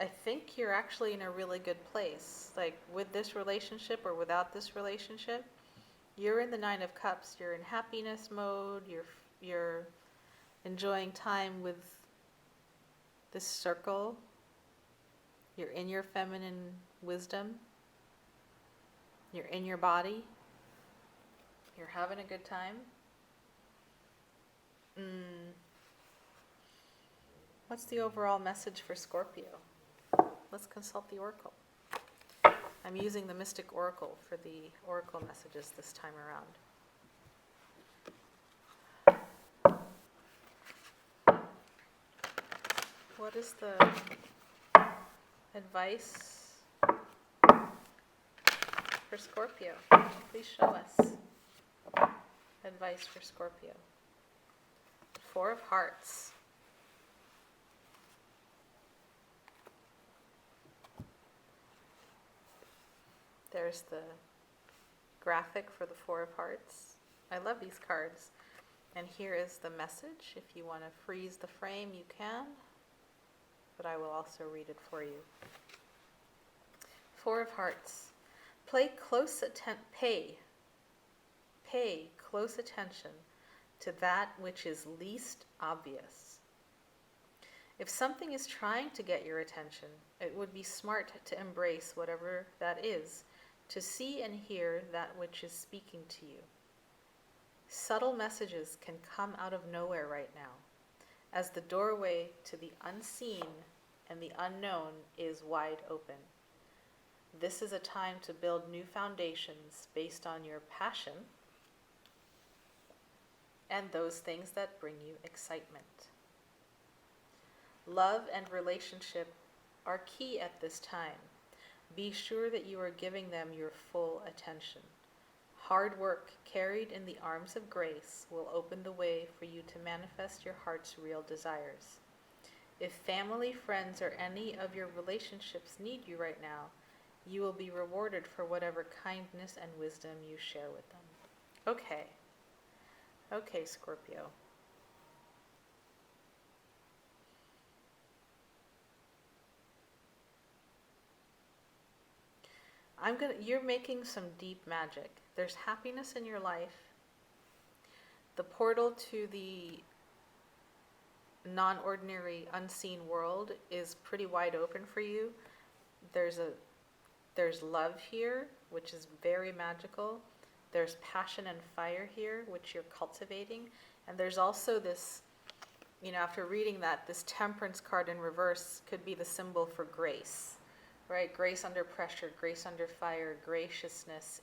I think you're actually in a really good place. Like with this relationship or without this relationship, you're in the Nine of Cups. You're in happiness mode. You're enjoying time with this circle. You're in your feminine wisdom. You're in your body. You're having a good time. What's the overall message for Scorpio? Let's consult the Oracle. I'm using the Mystic Oracle for the Oracle messages this time around. What is the advice for Scorpio? Please show us advice for Scorpio. Four of Hearts. There's the graphic for the Four of Hearts. I love these cards. And here is the message. If you want to freeze the frame, you can. But I will also read it for you. Four of Hearts. Pay pay close attention to that which is least obvious. If something is trying to get your attention, it would be smart to embrace whatever that is, to see and hear that which is speaking to you. Subtle messages can come out of nowhere right now, as the doorway to the unseen and the unknown is wide open. This is a time to build new foundations based on your passion and those things that bring you excitement. Love and relationship are key at this time. Be sure that you are giving them your full attention. Hard work carried in the arms of grace will open the way for you to manifest your heart's real desires. If family, friends, or any of your relationships need you right now, you will be rewarded for whatever kindness and wisdom you share with them. Okay, Scorpio. You're making some deep magic. There's happiness in your life. The portal to the non-ordinary, unseen world is pretty wide open for you. There's love here, which is very magical. There's passion and fire here, which you're cultivating. And there's also this, after reading that, this Temperance card in reverse could be the symbol for grace. Right? Grace under pressure, grace under fire, graciousness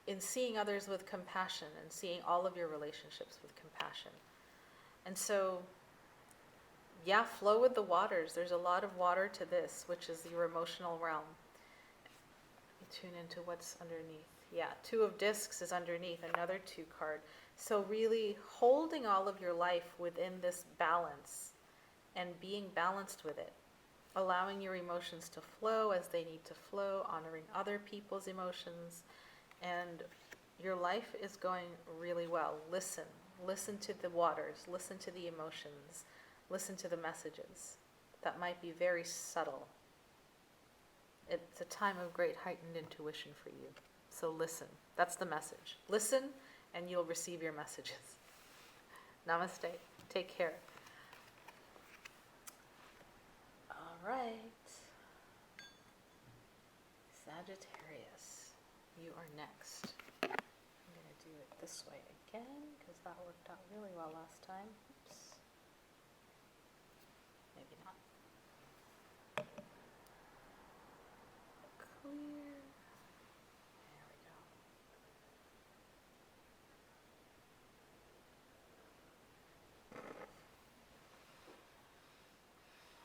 in seeing others with compassion and seeing all of your relationships with compassion. And so, flow with the waters. There's a lot of water to this, which is your emotional realm. You tune into what's underneath. Two of discs is underneath, another 2 card. So really holding all of your life within this balance and being balanced with it, allowing your emotions to flow as they need to flow, honoring other people's emotions, and your life is going really well. Listen to the waters, listen to the emotions, listen to the messages that might be very subtle. It's a time of great heightened intuition for you. So listen, that's the message. Listen and you'll receive your messages. Namaste, take care. All right, Sagittarius, you are next. I'm going to do it this way again because that worked out really well last time. Oops. Maybe not. Clear. There we go.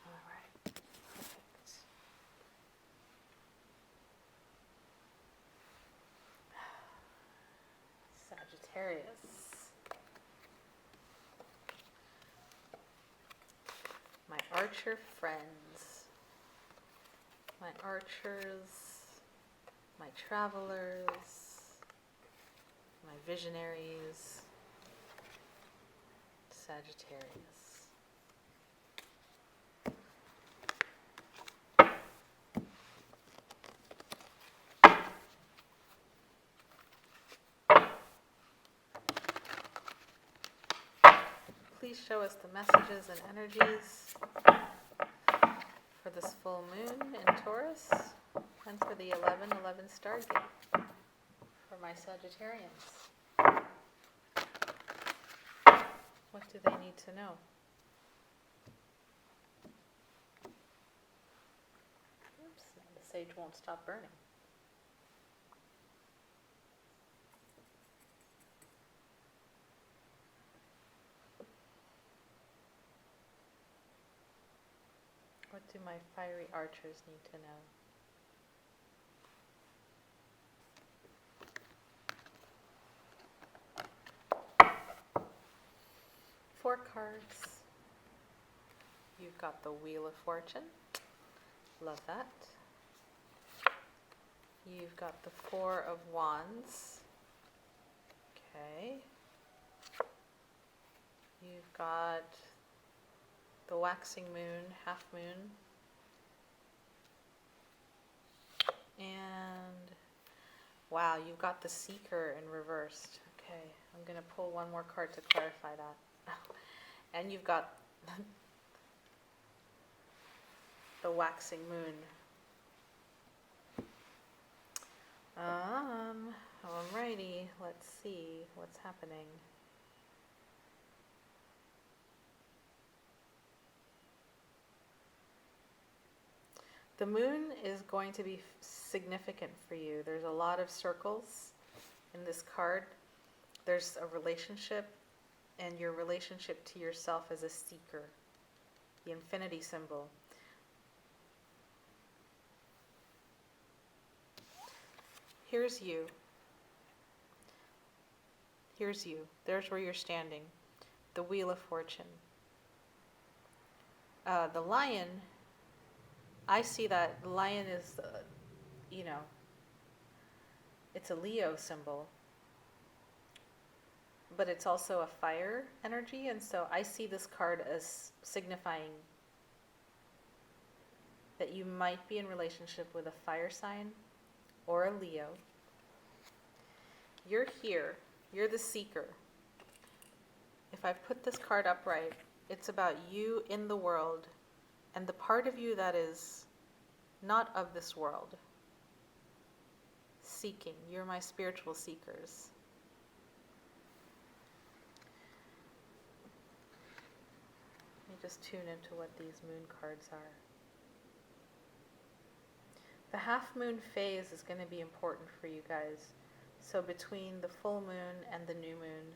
All right. Perfect. Sagittarius. My archer friends, my archers, my travelers, my visionaries, Sagittarius. Please show us the messages and energies for this full moon in Taurus and for the 11/11 Stargate for my Sagittarians. What do they need to know? Oops, the sage won't stop burning. What do my fiery archers need to know? Four cards. You've got the Wheel of Fortune. Love that. You've got the Four of Wands. Okay. You've got the waxing moon, half moon. And Wow, you've got the Seeker in reversed. Okay, I'm going to pull one more card to clarify that. And you've got the waxing moon. Alrighty, let's see what's happening. The moon is going to be significant for you. There's a lot of circles in this card. There's a relationship, and your relationship to yourself as a seeker, the infinity symbol. Here's you. Here's you. There's where you're standing. The Wheel of Fortune. The lion, I see that the lion is, it's a Leo symbol, but it's also a fire energy, and so I see this card as signifying that you might be in relationship with a fire sign or a Leo. You're here. You're the seeker. If I put this card upright, it's about you in the world and the part of you that is not of this world. Seeking. You're my spiritual seekers. Let me just tune into what these moon cards are. The half moon phase is going to be important for you guys. So between the full moon and the new moon,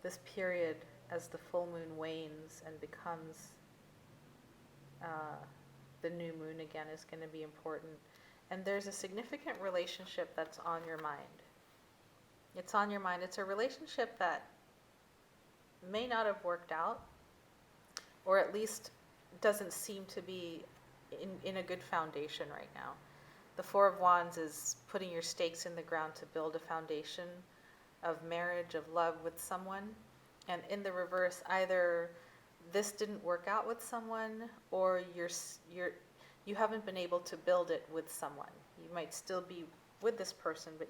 this period as the full moon wanes and becomes the new moon again is going to be important. And there's a significant relationship that's on your mind. It's on your mind. It's a relationship that may not have worked out, or at least doesn't seem to be in a good foundation right now. The Four of Wands is putting your stakes in the ground to build a foundation of marriage, of love with someone. And in the reverse, either this didn't work out with someone, or you haven't been able to build it with someone. You might still be with this person, but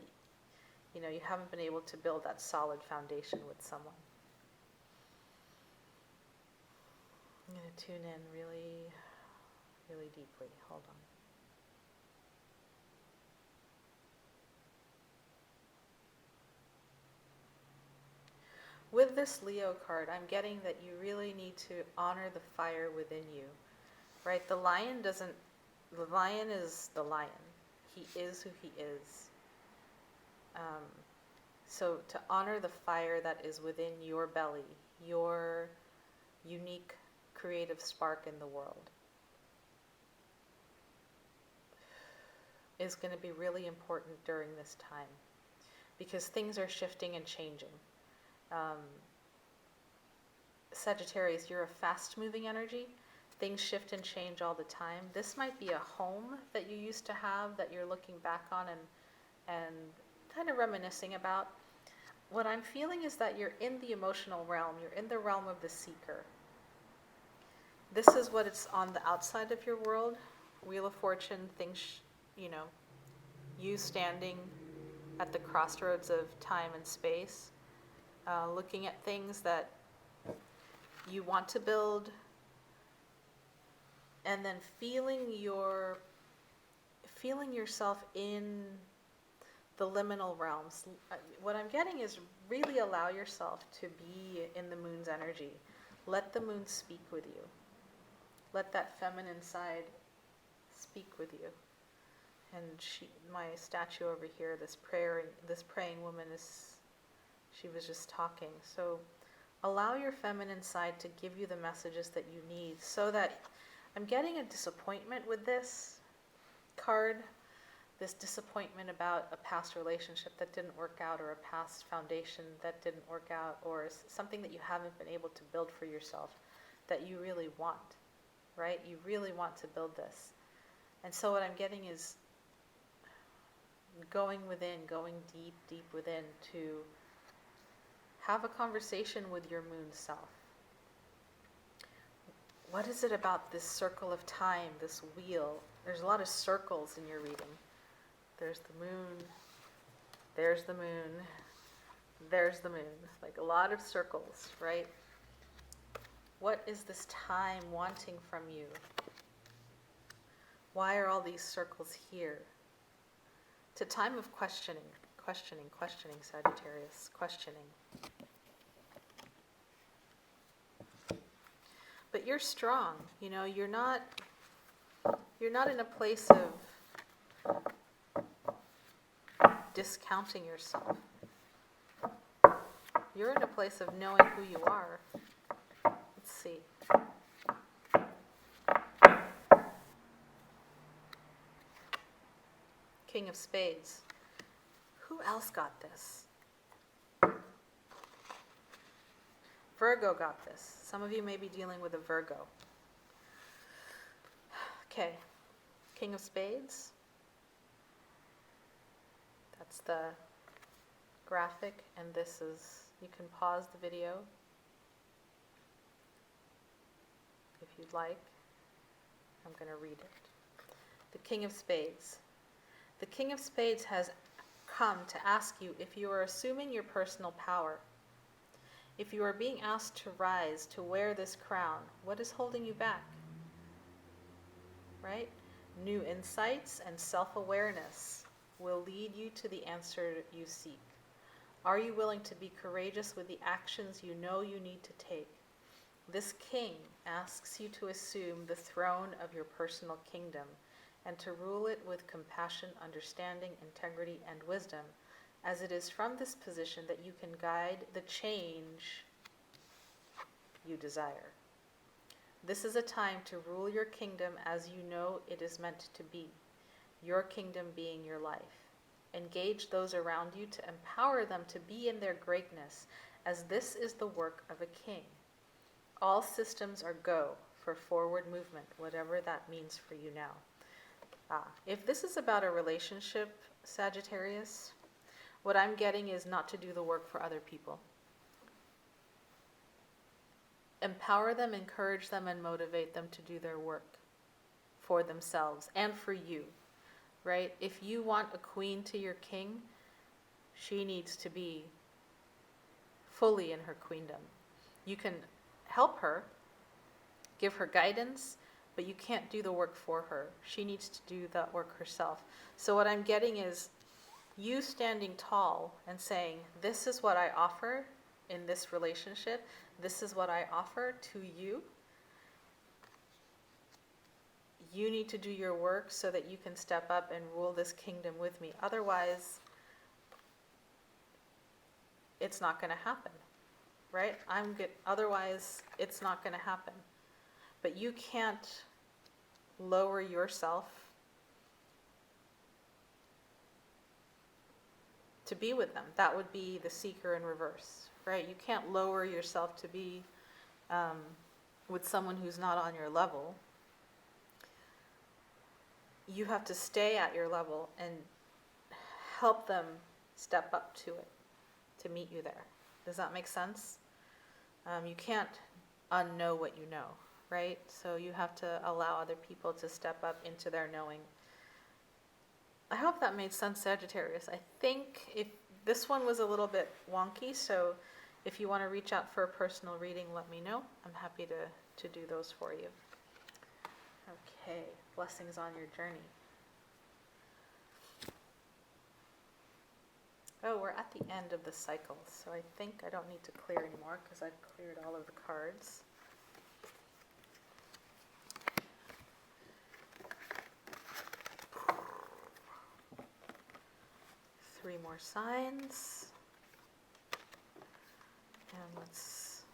you haven't been able to build that solid foundation with someone. I'm going to tune in really, really deeply. Hold on. With this Leo card, I'm getting that you really need to honor the fire within you, right? The lion is the lion. He is who he is. So to honor the fire that is within your belly, your unique creative spark in the world, is going to be really important during this time, because things are shifting and changing. Sagittarius, you're a fast-moving energy. Things shift and change all the time. This might be a home that you used to have that you're looking back on and kind of reminiscing about. What I'm feeling is that you're in the emotional realm. You're in the realm of the seeker. This is what it's on the outside of your world. Wheel of Fortune, things, you standing at the crossroads of time and space. Looking at things that you want to build, and then feeling yourself in the liminal realms. What I'm getting is really allow yourself to be in the moon's energy. Let the moon speak with you. Let that feminine side speak with you. And my statue over here, this praying woman she was just talking. So allow your feminine side to give you the messages that you need, so that I'm getting a disappointment with this card, this disappointment about a past relationship that didn't work out, or a past foundation that didn't work out, or something that you haven't been able to build for yourself that you really want, right? You really want to build this. And so what I'm getting is going within, going deep, deep within to have a conversation with your moon self. What is it about this circle of time, this wheel? There's a lot of circles in your reading. there's the moon, there's the moon, there's the moon. Like a lot of circles, right? What is this time wanting from you? Why are all these circles here? It's a time of questioning, Sagittarius, questioning. But you're strong, you're not in a place of discounting yourself. You're in a place of knowing who you are. Let's see. King of Spades. Who else got this? Virgo got this. Some of you may be dealing with a Virgo. Okay. King of Spades. That's the graphic, and this is, you can pause the video if you'd like. I'm going to read it. The King of Spades. The King of Spades has come to ask you if you are assuming your personal power. If you are being asked to rise, to wear this crown, what is holding you back? Right? New insights and self-awareness will lead you to the answer you seek. Are you willing to be courageous with the actions you know you need to take? This king asks you to assume the throne of your personal kingdom and to rule it with compassion, understanding, integrity, and wisdom, as it is from this position that you can guide the change you desire. This is a time to rule your kingdom as you know it is meant to be, your kingdom being your life. Engage those around you to empower them to be in their greatness, as this is the work of a king. All systems are go for forward movement, whatever that means for you now. If this is about a relationship, Sagittarius, what I'm getting is not to do the work for other people. Empower them, encourage them, and motivate them to do their work for themselves and for you, right? If you want a queen to your king, she needs to be fully in her queendom. You can help her, give her guidance, but you can't do the work for her. She needs to do that work herself. So what I'm getting is you standing tall and saying, this is what I offer in this relationship. This is what I offer to you. You need to do your work so that you can step up and rule this kingdom with me. Otherwise, it's not going to happen, right? Otherwise, it's not going to happen. But you can't lower yourself to be with them. That would be the seeker in reverse, right? You can't lower yourself to be with someone who's not on your level. You have to stay at your level and help them step up to it, to meet you there. Does that make sense? You can't unknow what you know, right? So you have to allow other people to step up into their knowing. I hope that made sense, Sagittarius. I think if this one was a little bit wonky, so if you want to reach out for a personal reading, let me know. I'm happy to do those for you. Okay, blessings on your journey. Oh, we're at the end of the cycle, so I think I don't need to clear anymore because I've cleared all of the cards. Three more signs. And let's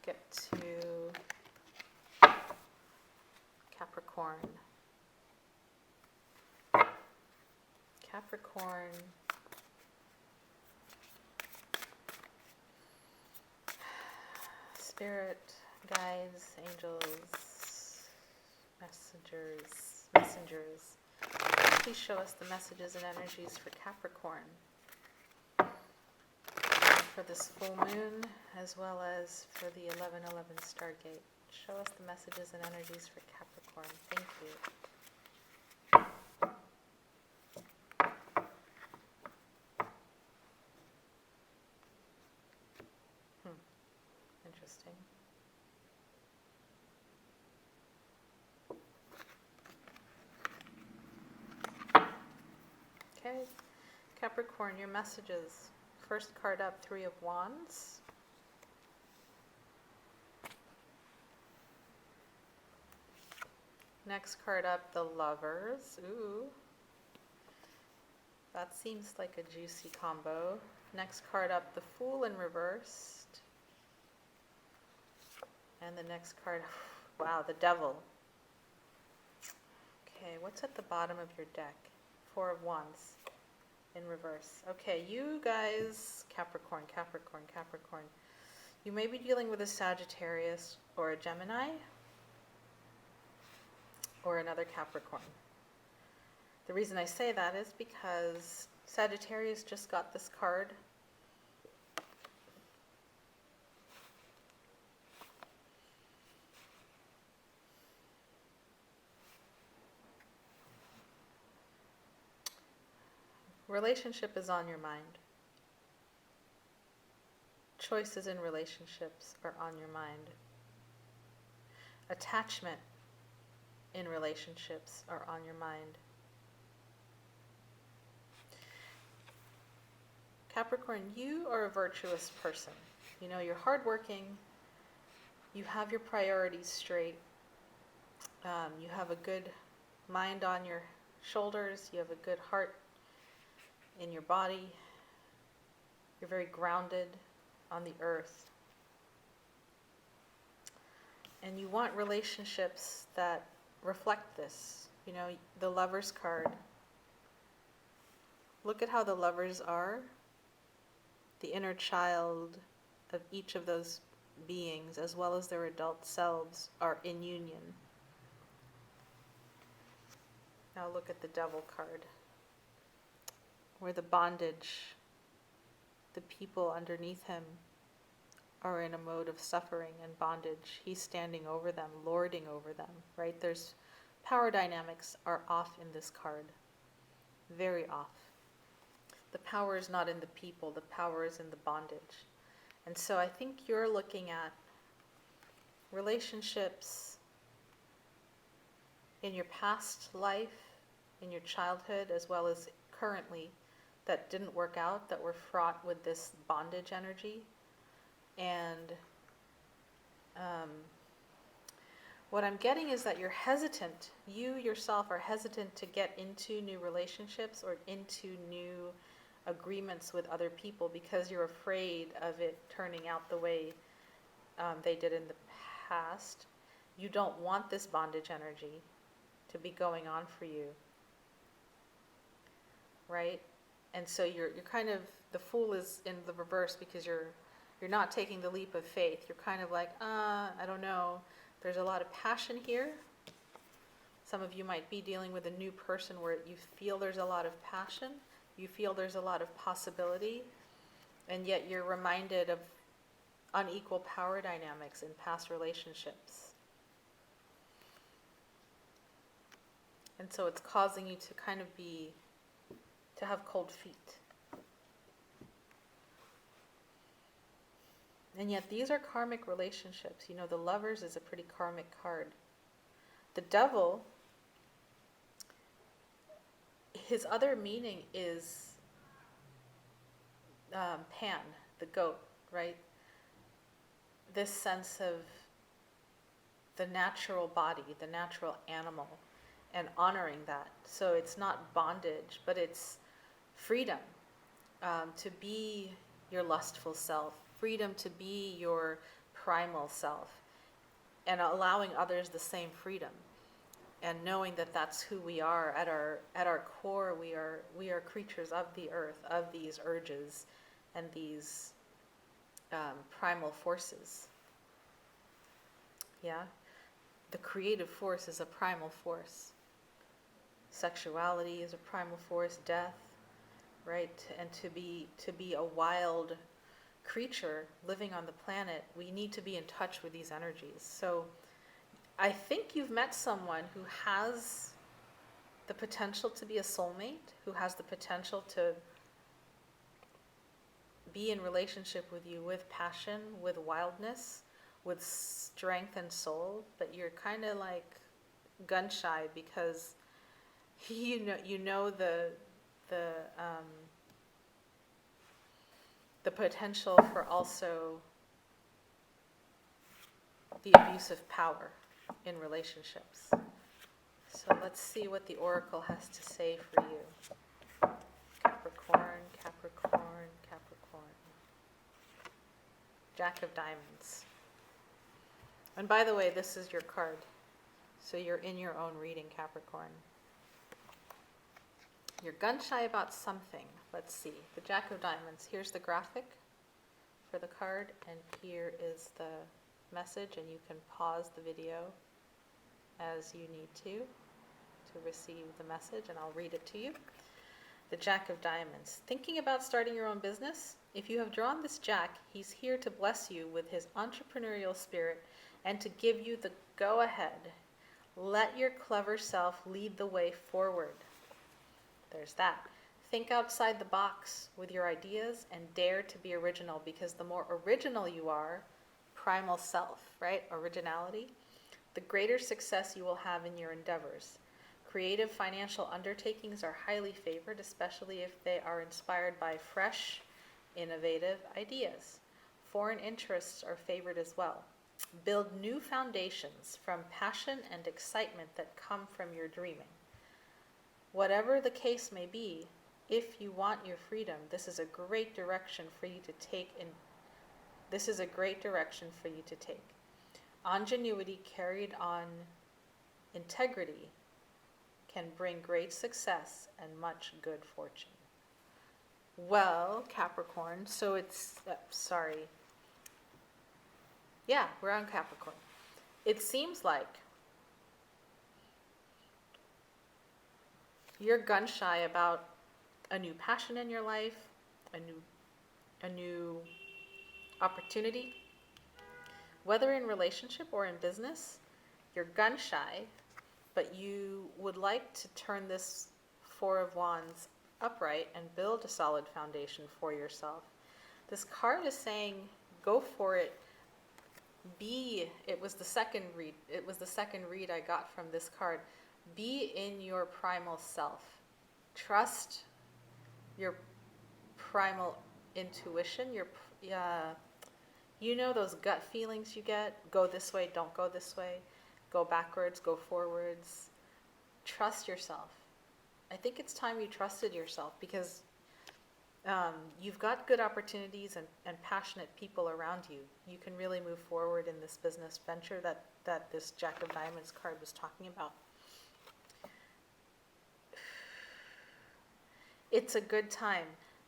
get to Capricorn. Capricorn. Spirit, guides, angels, messengers. Please show us the messages and energies for Capricorn. For this full moon, as well as for the 11/11 Stargate. Show us the messages and energies for Capricorn. Thank you. Interesting. Okay, Capricorn, your messages. First card up, Three of Wands. Next card up, the Lovers. Ooh. That seems like a juicy combo. Next card up, the Fool in reversed. And the next card, wow, the Devil. Okay, what's at the bottom of your deck? Four of Wands in reverse. Okay, you guys, Capricorn, Capricorn, Capricorn. You may be dealing with a Sagittarius or a Gemini or another Capricorn. The reason I say that is because Sagittarius just got this card. Relationship is on your mind. Choices in relationships are on your mind. Attachment in relationships are on your mind. Capricorn, you are a virtuous person. You know, you're hardworking. You have your priorities straight. You have a good mind on your shoulders. You have a good heart in your body. You're very grounded on the earth. And you want relationships that reflect this. You know, the Lovers card. Look at how the Lovers are. The inner child of each of those beings, as well as their adult selves, are in union. Now look at the Devil card, where the bondage, the people underneath him are in a mode of suffering and bondage. He's standing over them, lording over them, right? There's power dynamics are off in this card, very off. The power is not in the people, the power is in the bondage. And so I think you're looking at relationships in your past life, in your childhood, as well as currently, that didn't work out, that were fraught with this bondage energy. And what I'm getting is that you're hesitant, you yourself are hesitant to get into new relationships or into new agreements with other people because you're afraid of it turning out the way they did in the past. You don't want this bondage energy to be going on for you, right? And so you're kind of, the Fool is in the reverse because you're not taking the leap of faith. You're kind of like, I don't know. There's a lot of passion here. Some of you might be dealing with a new person where you feel there's a lot of passion. You feel there's a lot of possibility, and yet you're reminded of unequal power dynamics in past relationships. And so it's causing you to kind of to have cold feet. And yet these are karmic relationships. You know, the Lovers is a pretty karmic card. The Devil, his other meaning is Pan, the goat, right? This sense of the natural body, the natural animal, and honoring that. So it's not bondage, but it's freedom to be your lustful self, freedom to be your primal self, and allowing others the same freedom. And knowing that that's who we are at our core, we are creatures of the earth, of these urges and these primal forces. Yeah, the creative force is a primal force. Sexuality is a primal force. Death, right? And to be a wild creature living on the planet, we need to be in touch with these energies. So I think you've met someone who has the potential to be a soulmate, who has the potential to be in relationship with you with passion, with wildness, with strength and soul, but you're kind of like gun shy because you know the um, the potential for also the abuse of power in relationships. So let's see what the oracle has to say for you. Capricorn, Capricorn, Capricorn. Jack of Diamonds. And by the way, this is your card. So you're in your own reading, Capricorn. You're gun shy about something. Let's see. The Jack of Diamonds. Here's the graphic for the card, and here is the message, and you can pause the video as you need to receive the message, and I'll read it to you. The Jack of Diamonds. Thinking about starting your own business? If you have drawn this Jack, he's here to bless you with his entrepreneurial spirit and to give you the go-ahead. Let your clever self lead the way forward. There's that. Think outside the box with your ideas and dare to be original, because the more original you are, primal self, right? Originality, the greater success you will have in your endeavors. Creative financial undertakings are highly favored, especially if they are inspired by fresh, innovative ideas. Foreign interests are favored as well. Build new foundations from passion and excitement that come from your dreaming. Whatever the case may be, if you want your freedom, this is a great direction for you to take. Ingenuity carried on integrity can bring great success and much good fortune. Well, Capricorn, so it's, yeah, we're on Capricorn. It seems like you're gun shy about a new passion in your life, a new opportunity, whether in relationship or in business. You're gun shy, but you would like to turn this Four of Wands upright and build a solid foundation for yourself. This card is saying, go for it. It was the second read I got from this card. Be in your primal self. Trust your primal intuition. You know those gut feelings you get. Go this way, don't go this way. Go backwards, go forwards. Trust yourself. I think it's time you trusted yourself, because you've got good opportunities and passionate people around you. You can really move forward in this business venture that this Jack of Diamonds card was talking about. It's a good time.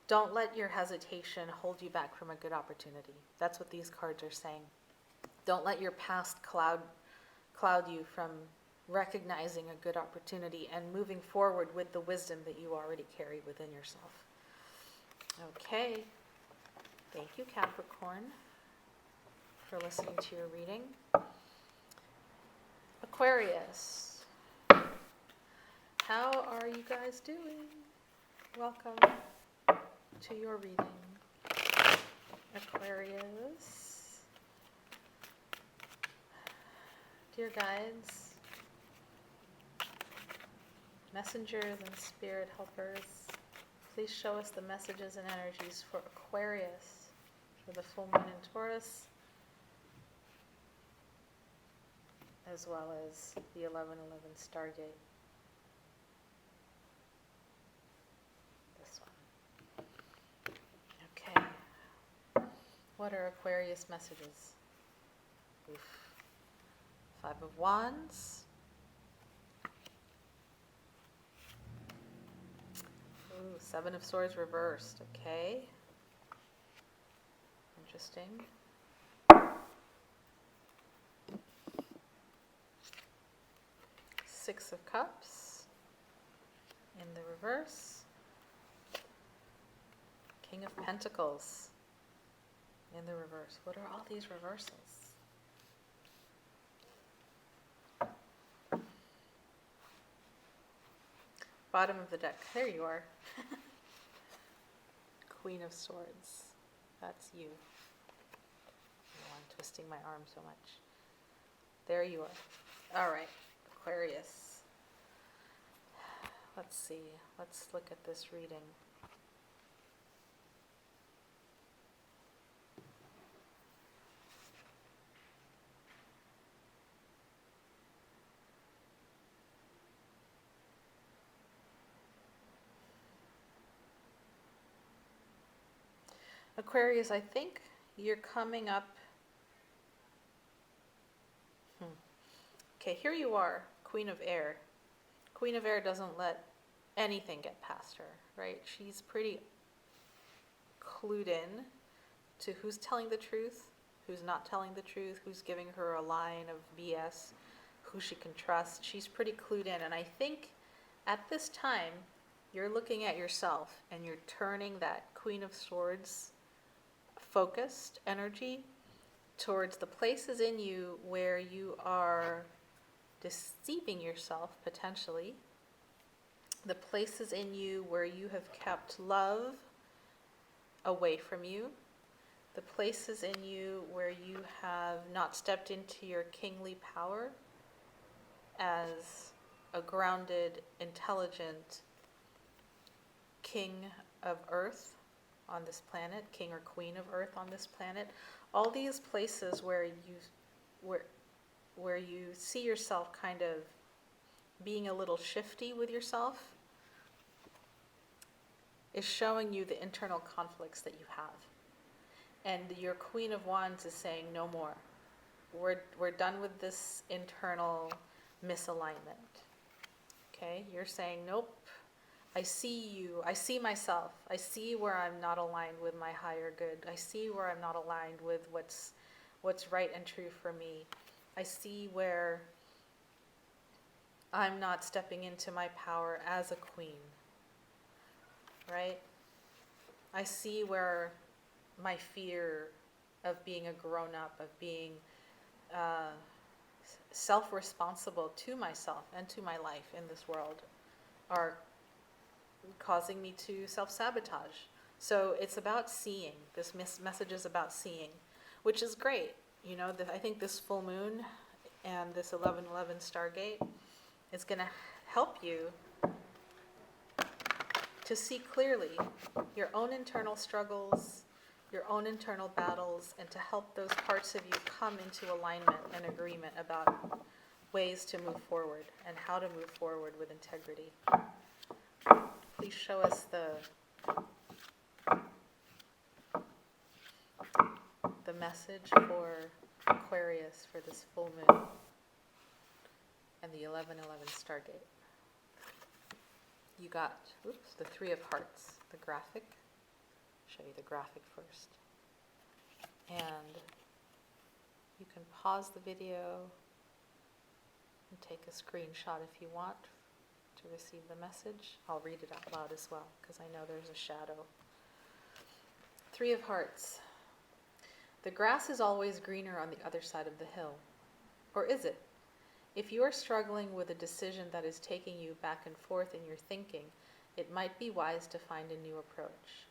Don't let your hesitation hold you back from a good opportunity. That's what these cards are saying. Don't let your past cloud you from recognizing a good opportunity and moving forward with the wisdom that you already carry within yourself. Okay. Thank you, Capricorn, for listening to your reading. Aquarius. How are you guys doing? Welcome to your reading, Aquarius. Dear guides, messengers and spirit helpers, please show us the messages and energies for Aquarius, for the full moon in Taurus, as well as the 11:11 Stargate. This one. Okay. What are Aquarius messages? Oof. 5 of Wands. Ooh, 7 of Swords reversed. Okay. Interesting. 6 of Cups in the reverse. King of Pentacles in the reverse. What are all these reversals? Bottom of the deck. There you are. Queen of Swords. That's you. Oh, I'm twisting my arm so much. There you are. All right, Aquarius. Let's see. Let's look at this reading. Aquarius, I think you're coming up. Okay, here you are, Queen of Air. Queen of Air doesn't let anything get past her, right? She's pretty clued in to who's telling the truth, who's not telling the truth, who's giving her a line of BS, who she can trust. She's pretty clued in. And I think at this time, you're looking at yourself and you're turning that Queen of Swords focused energy towards the places in you where you are deceiving yourself potentially, the places in you where you have kept love away from you, the places in you where you have not stepped into your kingly power as a grounded, intelligent king of Earth on this planet, king or queen of Earth on this planet. All these places where you see yourself kind of being a little shifty with yourself is showing you the internal conflicts that you have. And your Queen of Wands is saying, no more. We're done with this internal misalignment. Okay? You're saying, nope. I see you. I see myself. I see where I'm not aligned with my higher good. I see where I'm not aligned with what's right and true for me. I see where I'm not stepping into my power as a queen. Right? I see where my fear of being a grown-up, of being self-responsible to myself and to my life in this world are causing me to self-sabotage. So it's about seeing. This message is about seeing, which is great. You know, I think this full moon and this 11:11 Stargate is going to help you to see clearly your own internal struggles, your own internal battles, and to help those parts of you come into alignment and agreement about ways to move forward and how to move forward with integrity. Please show us the message for Aquarius for this full moon and the 11:11 Stargate. You got, the Three of Hearts, the graphic. Show you the graphic first. And you can pause the video and take a screenshot if you want to receive the message. I'll read it out loud as well because I know there's a shadow. Three of Hearts. The grass is always greener on the other side of the hill. Or is it? If you are struggling with a decision that is taking you back and forth in your thinking, it might be wise to find a new approach.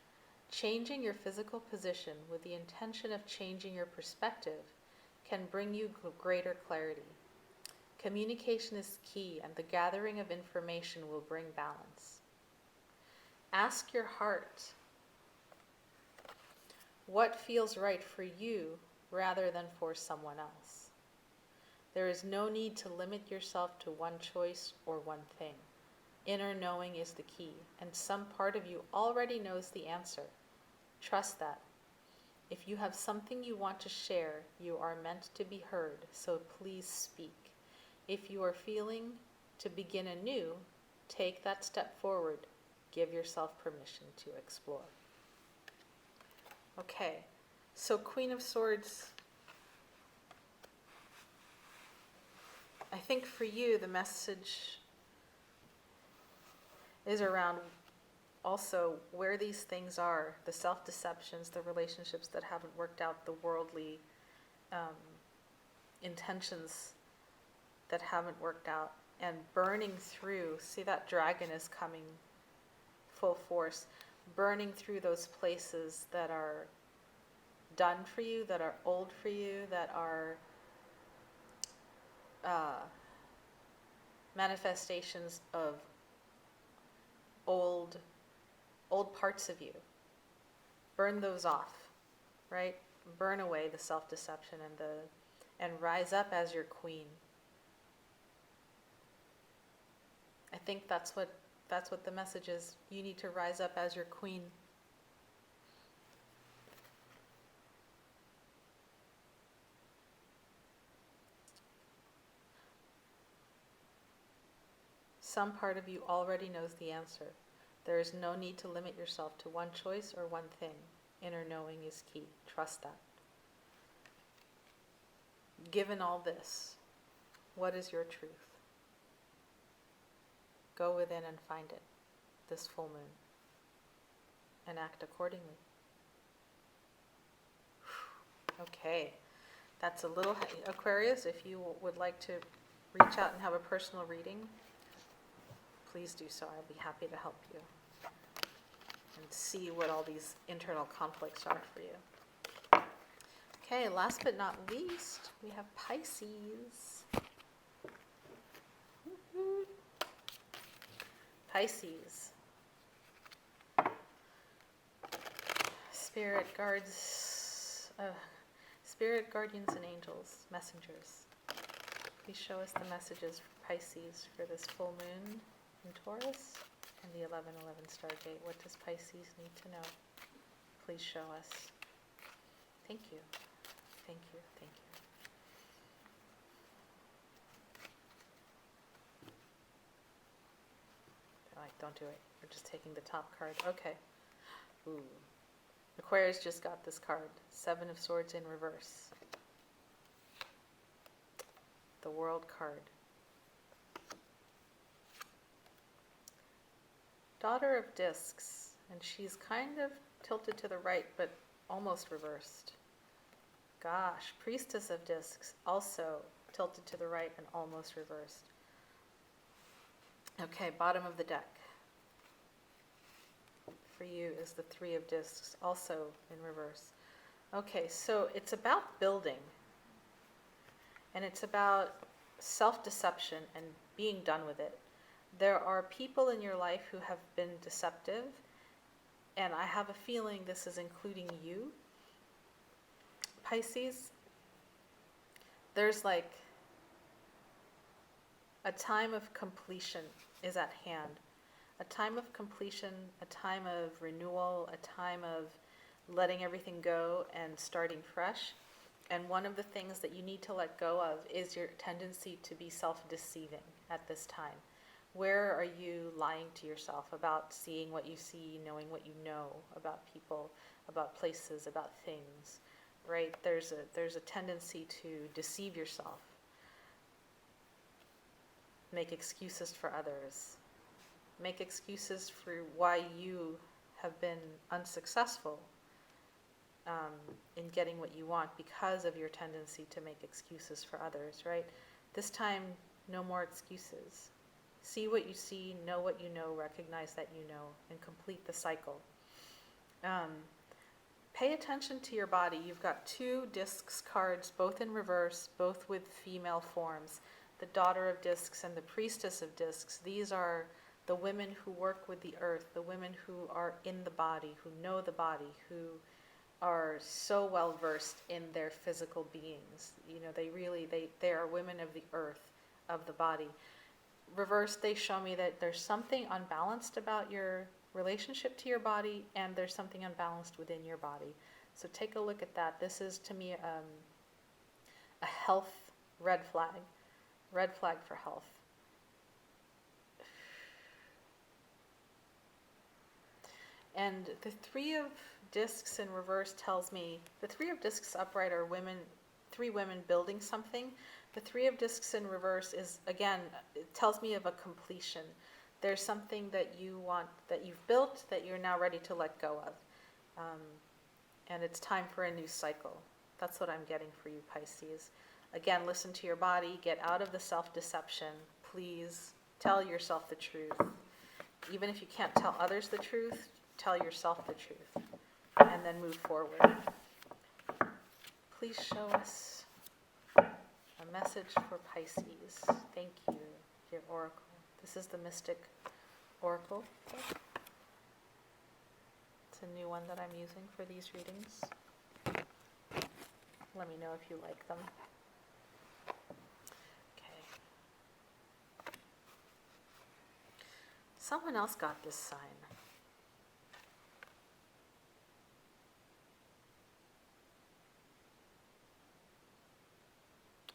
Changing your physical position with the intention of changing your perspective can bring you greater clarity. Communication is key, and the gathering of information will bring balance. Ask your heart what feels right for you rather than for someone else. There is no need to limit yourself to one choice or one thing. Inner knowing is the key, and some part of you already knows the answer. Trust that. If you have something you want to share, you are meant to be heard, so please speak. If you are feeling to begin anew, take that step forward. Give yourself permission to explore. Okay, so Queen of Swords, I think for you the message is around also where these things are, the self-deceptions, the relationships that haven't worked out, the worldly intentions that haven't worked out, and burning through. See, that dragon is coming full force, burning through those places that are done for you, that are old for you, that are manifestations of old parts of you. Burn those off, right? Burn away the self-deception and rise up as your queen. I think that's what the message is. You need to rise up as your queen. Some part of you already knows the answer. There is no need to limit yourself to one choice or one thing. Inner knowing is key. Trust that. Given all this, what is your truth? Go within and find it this full moon and act accordingly. Okay, that's a little Aquarius. If you would like to reach out and have a personal reading, please do so. I'll be happy to help you and see what all these internal conflicts are for you. Okay, last but not least, we have Pisces. Woo-hoo. Pisces. Spirit guardians and angels, messengers. Please show us the messages for Pisces for this full moon in Taurus and the 11:11 Stargate. What does Pisces need to know? Please show us. Thank you. Thank you. Thank you. They're like, don't do it. We're just taking the top card. Okay. Ooh. Aquarius just got this card. 7 of Swords in reverse. The World card. Daughter of Discs, and she's kind of tilted to the right, but almost reversed. Gosh, Priestess of Discs, also tilted to the right and almost reversed. Okay, bottom of the deck. For you is the 3 of Discs, also in reverse. Okay, so it's about building. And it's about self-deception and being done with it. There are people in your life who have been deceptive, and I have a feeling this is including you. Pisces, there's like a time of completion is at hand. A time of completion, a time of renewal, a time of letting everything go and starting fresh. And one of the things that you need to let go of is your tendency to be self-deceiving at this time. Where are you lying to yourself about seeing what you see, knowing what you know about people, about places, about things, right? There's a tendency to deceive yourself, make excuses for others, make excuses for why you have been unsuccessful in getting what you want because of your tendency to make excuses for others, right? This time, no more excuses. See what you see, know what you know, recognize that you know, and complete the cycle. Pay attention to your body. You've got 2 Discs cards, both in reverse, both with female forms. The Daughter of Discs and the Priestess of Discs. These are the women who work with the earth, the women who are in the body, who know the body, who are so well versed in their physical beings. You know, they are women of the earth, of the body. Reverse, they show me that there's something unbalanced about your relationship to your body, and there's something unbalanced within your body. So take a look at that. This is, to me, a health red flag for health. And the 3 of Discs in reverse tells me, the 3 of Discs upright are women, 3 women building something. The 3 of Discs in reverse is, again, it tells me of a completion. There's something that you want, that you've built, that you're now ready to let go of. And it's time for a new cycle. That's what I'm getting for you, Pisces. Again, listen to your body, get out of the self-deception. Please tell yourself the truth. Even if you can't tell others the truth, tell yourself the truth. And then move forward. please show us a message for Pisces. Thank you, dear Oracle. This is the Mystic Oracle. It's a new one that I'm using for these readings. Let me know if you like them. Okay. Someone else got this sign.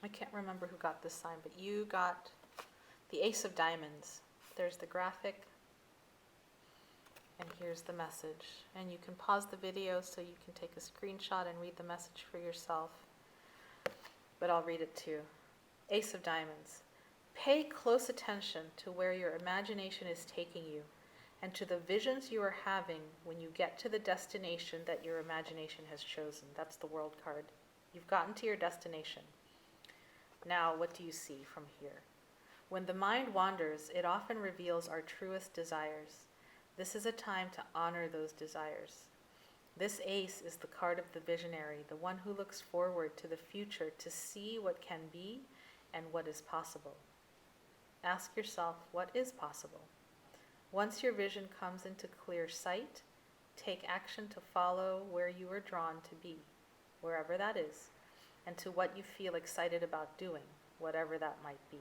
I can't remember who got this sign, but you got the Ace of Diamonds. There's the graphic, and here's the message. And you can pause the video so you can take a screenshot and read the message for yourself. But I'll read it too. Ace of Diamonds. Pay close attention to where your imagination is taking you and to the visions you are having when you get to the destination that your imagination has chosen. That's the World card. You've gotten to your destination. Now, what do you see from here? When the mind wanders, it often reveals our truest desires. This is a time to honor those desires. This ace is the card of the visionary, the one who looks forward to the future to see what can be and what is possible. Ask yourself, what is possible? Once your vision comes into clear sight, take action to follow where you are drawn to be, wherever that is, and to what you feel excited about doing, whatever that might be.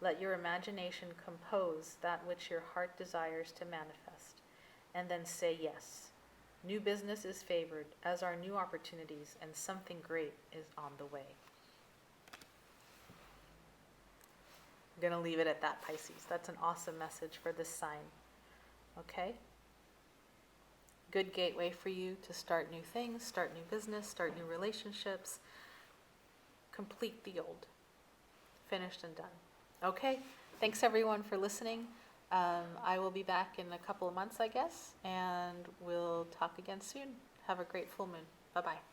Let your imagination compose that which your heart desires to manifest, and then say yes. New business is favored, as are new opportunities, and something great is on the way. I'm going to leave it at that, Pisces. That's an awesome message for this sign. Okay? Good gateway for you to start new things, start new business, start new relationships. Complete the old. Finished and done. Okay, thanks everyone for listening. I will be back in a couple of months, I guess, and we'll talk again soon. Have a great full moon. Bye-bye.